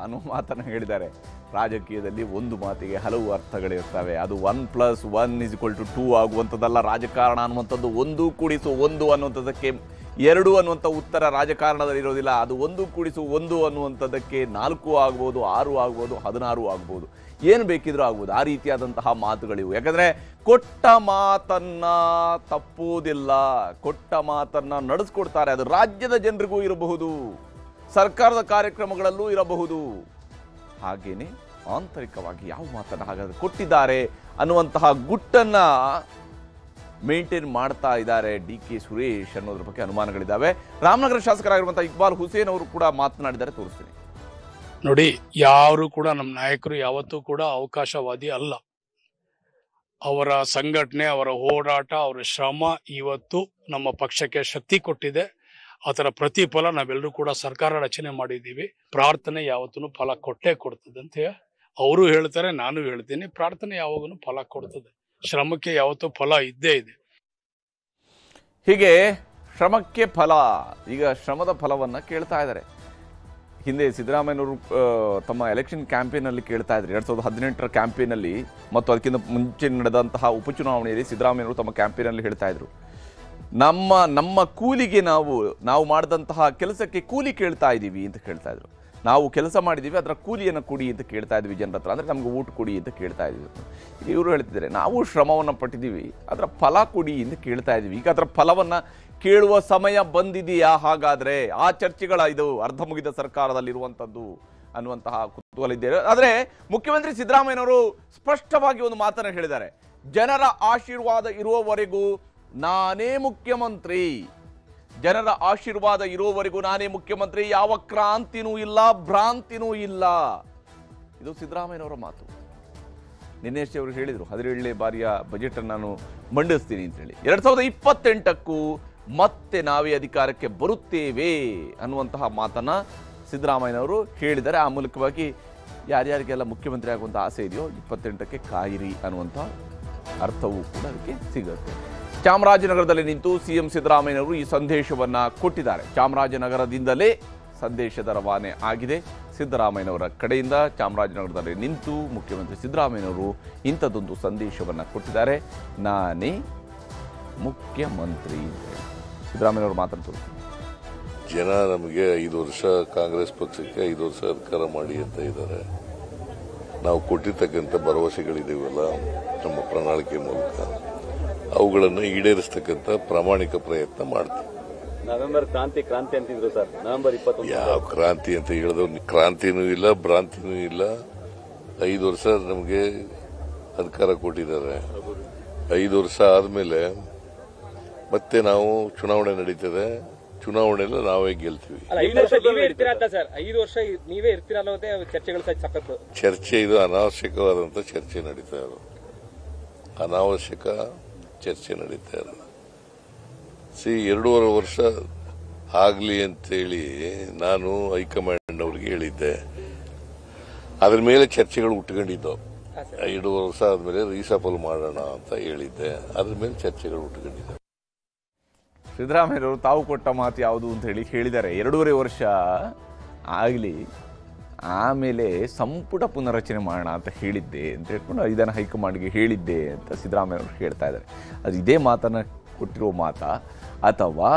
Speaker 1: ಅನ್ನೋ ಮಾತನ್ನು ಹೇಳಿದ್ದಾರೆ. ರಾಜಕೀಯದಲ್ಲಿ ಒಂದು ಮಾತಿಗೆ ಹಲವು ಅರ್ಥಗಳಿರ್ತವೆ. ಅದು 1+1=2 ಆಗುವಂಥದ್ದಲ್ಲ ರಾಜಕಾರಣ ಅನ್ನುವಂಥದ್ದು. 1+1 ಅನ್ನುವಂಥದ್ದಕ್ಕೆ 2 ಅನ್ನುವಂಥ ಉತ್ತರ ರಾಜಕಾರಣದಲ್ಲಿ ಇರೋದಿಲ್ಲ. ಅದು 1+1 ಅನ್ನುವಂಥದ್ದಕ್ಕೆ 4 ಆಗ್ಬೋದು, 6 ಆಗ್ಬೋದು, 16 ಆಗ್ಬೋದು, ಏನು ಬೇಕಿದ್ರೂ ಆಗ್ಬೋದು. ಆ ರೀತಿಯಾದಂತಹ ಮಾತುಗಳಿವು. ಯಾಕಂದ್ರೆ ಕೊಟ್ಟ ಮಾತನ್ನ ತಪ್ಪುವುದಿಲ್ಲ, ಕೊಟ್ಟ ಮಾತನ್ನ ನಡೆಸ್ಕೊಡ್ತಾರೆ. ಅದು ರಾಜ್ಯದ ಜನರಿಗೂ ಇರಬಹುದು, ಸರ್ಕಾರದ ಕಾರ್ಯಕ್ರಮಗಳಲ್ಲೂ ಇರಬಹುದು. ಹಾಗೇನೆ ಆಂತರಿಕವಾಗಿ ಯಾವ ಮಾತನ್ನ ಹಾಗಾದ್ರೆ ಕೊಟ್ಟಿದ್ದಾರೆ ಅನ್ನುವಂತಹ ಗುಟ್ಟನ್ನ ಮೇಂಟೈನ್ ಮಾಡ್ತಾ ಇದ್ದಾರೆ DK ಸುರೇಶ್ ಅನ್ನೋದ್ರ ಬಗ್ಗೆ ಅನುಮಾನಗಳಿದ್ದಾವೆ. ರಾಮನಗರ ಶಾಸಕರಾಗಿರುವಂತಹ ಇಕ್ಬಾಲ್ ಹುಸೇನ್ ಅವರು ಕೂಡ ಮಾತನಾಡಿದ್ದಾರೆ, ತೋರಿಸ್ತೀನಿ
Speaker 5: ನೋಡಿ. ಯಾರು ಕೂಡ ನಮ್ಮ ನಾಯಕರು ಯಾವತ್ತೂ ಕೂಡ ಅವಕಾಶವಾದಿ ಅಲ್ಲ. ಅವರ ಸಂಘಟನೆ, ಅವರ ಹೋರಾಟ, ಅವರ ಶ್ರಮ ಇವತ್ತು ನಮ್ಮ ಪಕ್ಷಕ್ಕೆ ಶಕ್ತಿ ಕೊಟ್ಟಿದೆ. ಅದರ ಪ್ರತಿಫಲ ನಾವೆಲ್ಲರೂ ಕೂಡ ಸರ್ಕಾರ ರಚನೆ ಮಾಡಿದ್ದೀವಿ. ಪ್ರಾರ್ಥನೆ ಯಾವತ್ತೂ ಫಲ ಕೊಟ್ಟೇ ಕೊಡ್ತದೆ ಅಂತ ಅವರು ಹೇಳ್ತಾರೆ, ನಾನು ಹೇಳ್ತೀನಿ. ಪ್ರಾರ್ಥನೆ ಯಾವಾಗೂ ಫಲ ಕೊಡ್ತದೆ, ಶ್ರಮಕ್ಕೆ ಯಾವತ್ತೂ ಫಲ ಇದ್ದೇ ಇದೆ.
Speaker 1: ಹೀಗೆ ಶ್ರಮಕ್ಕೆ ಫಲ, ಈಗ ಶ್ರಮದ ಫಲವನ್ನ ಕೇಳ್ತಾ ಇದ್ದಾರೆ. ಹಿಂದೆ ಸಿದ್ದರಾಮಯ್ಯನವರು ತಮ್ಮ ಎಲೆಕ್ಷನ್ ಕ್ಯಾಂಪೇನಲ್ಲಿ ಕೇಳ್ತಾ ಇದ್ರು. 2018ರ ಕ್ಯಾಂಪೇನಲ್ಲಿ ಮತ್ತು ಅದಕ್ಕಿಂತ ಮುಂಚೆ ನಡೆದಂತಹ ಉಪಚುನಾವಣೆಯಲ್ಲಿ ಸಿದ್ದರಾಮಯ್ಯನವರು ತಮ್ಮ ಕ್ಯಾಂಪೇನಲ್ಲಿ ಹೇಳ್ತಾ ಇದ್ರು, ನಮ್ಮ ಕೂಲಿಗೆ ನಾವು ಮಾಡಿದಂತಹ ಕೆಲಸಕ್ಕೆ ಕೂಲಿ ಕೇಳ್ತಾ ಇದ್ದೀವಿ ಅಂತ ಕೇಳ್ತಾ ಇದ್ರು. ನಾವು ಕೆಲಸ ಮಾಡಿದ್ದೀವಿ, ಅದರ ಕೂಲಿಯನ್ನು ಕೊಡಿ ಅಂತ ಕೇಳ್ತಾ ಇದ್ವಿ ಜನರ ಹತ್ರ. ಅಂದರೆ ನಮ್ಗೆ ಊಟ ಕೊಡಿ ಅಂತ ಕೇಳ್ತಾ ಇದ್ವಿ. ಈಗ ಇವರು ಹೇಳ್ತಿದ್ದಾರೆ, ನಾವು ಶ್ರಮವನ್ನು ಪಟ್ಟಿದ್ದೀವಿ, ಅದರ ಫಲ ಕೊಡಿ ಅಂತ ಕೇಳ್ತಾ ಇದ್ವಿ. ಈಗ ಅದರ ಫಲವನ್ನು ಕೇಳುವ ಸಮಯ ಬಂದಿದೆಯಾ? ಹಾಗಾದ್ರೆ ಆ ಚರ್ಚೆಗಳ ಇದು ಅರ್ಧ ಮುಗಿದ ಸರ್ಕಾರದಲ್ಲಿರುವಂಥದ್ದು ಅನ್ನುವಂತಹ ಕುತೂಹಲ ಇದ್ದೇವೆ. ಆದರೆ ಮುಖ್ಯಮಂತ್ರಿ ಸಿದ್ದರಾಮಯ್ಯನವರು ಸ್ಪಷ್ಟವಾಗಿ ಒಂದು ಮಾತನ್ನು ಹೇಳಿದ್ದಾರೆ, ಜನರ ಆಶೀರ್ವಾದ ಇರುವವರೆಗೂ ನಾನೇ ಮುಖ್ಯಮಂತ್ರಿ, ಜನರ ಆಶೀರ್ವಾದ ಇರುವವರೆಗೂ ನಾನೇ ಮುಖ್ಯಮಂತ್ರಿ, ಯಾವ ಕ್ರಾಂತಿನೂ ಇಲ್ಲ, ಭ್ರಾಂತಿನೂ ಇಲ್ಲ. ಇದು ಸಿದ್ದರಾಮಯ್ಯನವರ ಮಾತು. ನಿನ್ನೆಷ್ಟೇ ಅವರು ಹೇಳಿದರು 17ನೇ ಬಾರಿಯ ಬಜೆಟ್ ಅನ್ನು ನಾನು ಮಂಡಿಸ್ತೀನಿ ಅಂತ ಹೇಳಿ. 2028ಕ್ಕೂ ಮತ್ತೆ ನಾವೇ ಅಧಿಕಾರಕ್ಕೆ ಬರುತ್ತೇವೆ ಅನ್ನುವಂತಹ ಮಾತನ್ನ ಸಿದ್ದರಾಮಯ್ಯನವರು ಹೇಳಿದ್ದಾರೆ. ಆ ಮೂಲಕವಾಗಿ ಯಾರ್ಯಾರಿಗೆಲ್ಲ ಮುಖ್ಯಮಂತ್ರಿ ಆಗುವಂಥ ಆಸೆ ಇದೆಯೋ 28ಕ್ಕೆ ಕಾಯಿರಿ ಅನ್ನುವಂಥ ಅರ್ಥವೂ ಕೂಡ ಅದಕ್ಕೆ ಸಿಗುತ್ತೆ. ಚಾಮರಾಜನಗರದಲ್ಲಿ ನಿಂತು ಸಿಎಂ ಸಿದ್ದರಾಮಯ್ಯನವರು ಈ ಸಂದೇಶವನ್ನ ಕೊಟ್ಟಿದ್ದಾರೆ. ಚಾಮರಾಜನಗರದಿಂದಲೇ ಸಂದೇಶದ ರವಾನೆ ಆಗಿದೆ ಸಿದ್ದರಾಮಯ್ಯನವರ ಕಡೆಯಿಂದ. ಚಾಮರಾಜನಗರದಲ್ಲಿ ನಿಂತು ಮುಖ್ಯಮಂತ್ರಿ ಸಿದ್ದರಾಮಯ್ಯನವರು ಇಂಥದ್ದೊಂದು ಸಂದೇಶವನ್ನು ಕೊಟ್ಟಿದ್ದಾರೆ. ನಾನೇ ಮುಖ್ಯಮಂತ್ರಿ. ಸಿದ್ದರಾಮಯ್ಯನವರು ಮಾತನಾಡ್ತಾರೆ.
Speaker 6: ಜನ ನಮಗೆ 5 ವರ್ಷ ಕಾಂಗ್ರೆಸ್ ಪಕ್ಷಕ್ಕೆ 5 ವರ್ಷ ಅಧಿಕಾರ ಮಾಡಿ ಅಂತ ಇದ್ದಾರೆ. ನಾವು ಕೊಟ್ಟಿರ್ತಕ್ಕಂಥ ಭರವಸೆಗಳಿದೆಯಲ್ಲ ನಮ್ಮ ಪ್ರಣಾಳಿಕೆ ಮೂಲಕ ಅವುಗಳನ್ನು ಈಡೇರಿಸತಕ್ಕಂಥ ಪ್ರಾಮಾಣಿಕ ಪ್ರಯತ್ನ ಮಾಡ್ತೀವಿ.
Speaker 7: ನವೆಂಬರ್ ಕ್ರಾಂತಿ ಅಂತಿದ್ರು ಸರ್. ನವೆಂಬರ್ 21
Speaker 6: ಯಾವ ಕ್ರಾಂತಿ ಅಂತ ಹೇಳಿದ್ರು? ಕ್ರಾಂತಿನೂ ಇಲ್ಲ, ಭ್ರಾಂತಿನೂ ಇಲ್ಲ. 5 ವರ್ಷ ನಮಗೆ ಅಧಿಕಾರ ಕೊಟ್ಟಿದ್ದಾರೆ. 5 ವರ್ಷ ಆದ್ಮೇಲೆ ಮತ್ತೆ ನಾವು ಚುನಾವಣೆ ನಡೀತದೆ. ಚುನಾವಣೆಯಲ್ಲಿ ನಾವೇ ಗೆಲ್ತೀವಿ.
Speaker 7: 5 ವರ್ಷ ನೀವೇ ಇರ್ತೀರಾ ಅಂತ ಸರ್? 5 ವರ್ಷ ನೀವೇ ಇರ್ತೀರಾ ಅನ್ನೋದೇ ಚರ್ಚೆಗಳು ಸಖತ್ತು.
Speaker 6: ಚರ್ಚೆ ಇದು ಅನಾವಶ್ಯಕವಾದಂತ ಚರ್ಚೆ ನಡೀತಾ ಇರೋದು. ಅನಾವಶ್ಯಕ ಚರ್ಚೆ ನಡೀತಾ ಇರೋದು. 2.5 ವರ್ಷ ಆಗ್ಲಿ ಅಂತೇಳಿ ನಾನು ಹೈಕಮಾಂಡ್ ಅವ್ರಿಗೆ ಹೇಳಿದ್ದೆ. ಅದ್ರ ಮೇಲೆ ಚರ್ಚೆಗಳು ಉಟ್ಕೊಂಡಿದ್ದವು. 2.5 ವರ್ಷ ಆದ್ಮೇಲೆ ರೀಸಫಲ್ ಮಾಡೋಣ ಅಂತ ಹೇಳಿದ್ದೆ. ಅದ್ರ ಮೇಲೆ ಚರ್ಚೆಗಳು ಉಟ್ಕೊಂಡಿದ್ದವು.
Speaker 1: ಸಿದ್ದರಾಮಯ್ಯನವರು ತಾವು ಕೊಟ್ಟ ಮಾತು ಯಾವುದು ಅಂತ ಹೇಳಿ ಹೇಳಿದ್ದಾರೆ. 2.5 ವರ್ಷ ಆಗಲಿ, ಆಮೇಲೆ ಸಂಪುಟ ಪುನರ್ರಚನೆ ಮಾಡೋಣ ಅಂತ ಹೇಳಿದ್ದೆ ಅಂತ ಹೇಳ್ಕೊಂಡು ಇದನ್ನು ಹೈಕಮಾಂಡ್ಗೆ ಹೇಳಿದ್ದೆ ಅಂತ ಸಿದ್ದರಾಮಯ್ಯನವರು ಹೇಳ್ತಾ ಇದ್ದಾರೆ. ಅದು ಇದೇ ಮಾತನ್ನು ಕೊಟ್ಟಿರೋ ಮಾತಾ ಅಥವಾ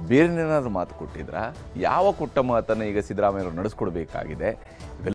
Speaker 1: ಬೇರೆ ಏನಾದರೂ ಮಾತು ಕೊಟ್ಟಿದ್ರಾ? ಯಾವ ಕೊಟ್ಟ ಮಾತನ್ನು ಈಗ ಸಿದ್ದರಾಮಯ್ಯನವರು ನಡೆಸ್ಕೊಡ್ಬೇಕಾಗಿದೆ?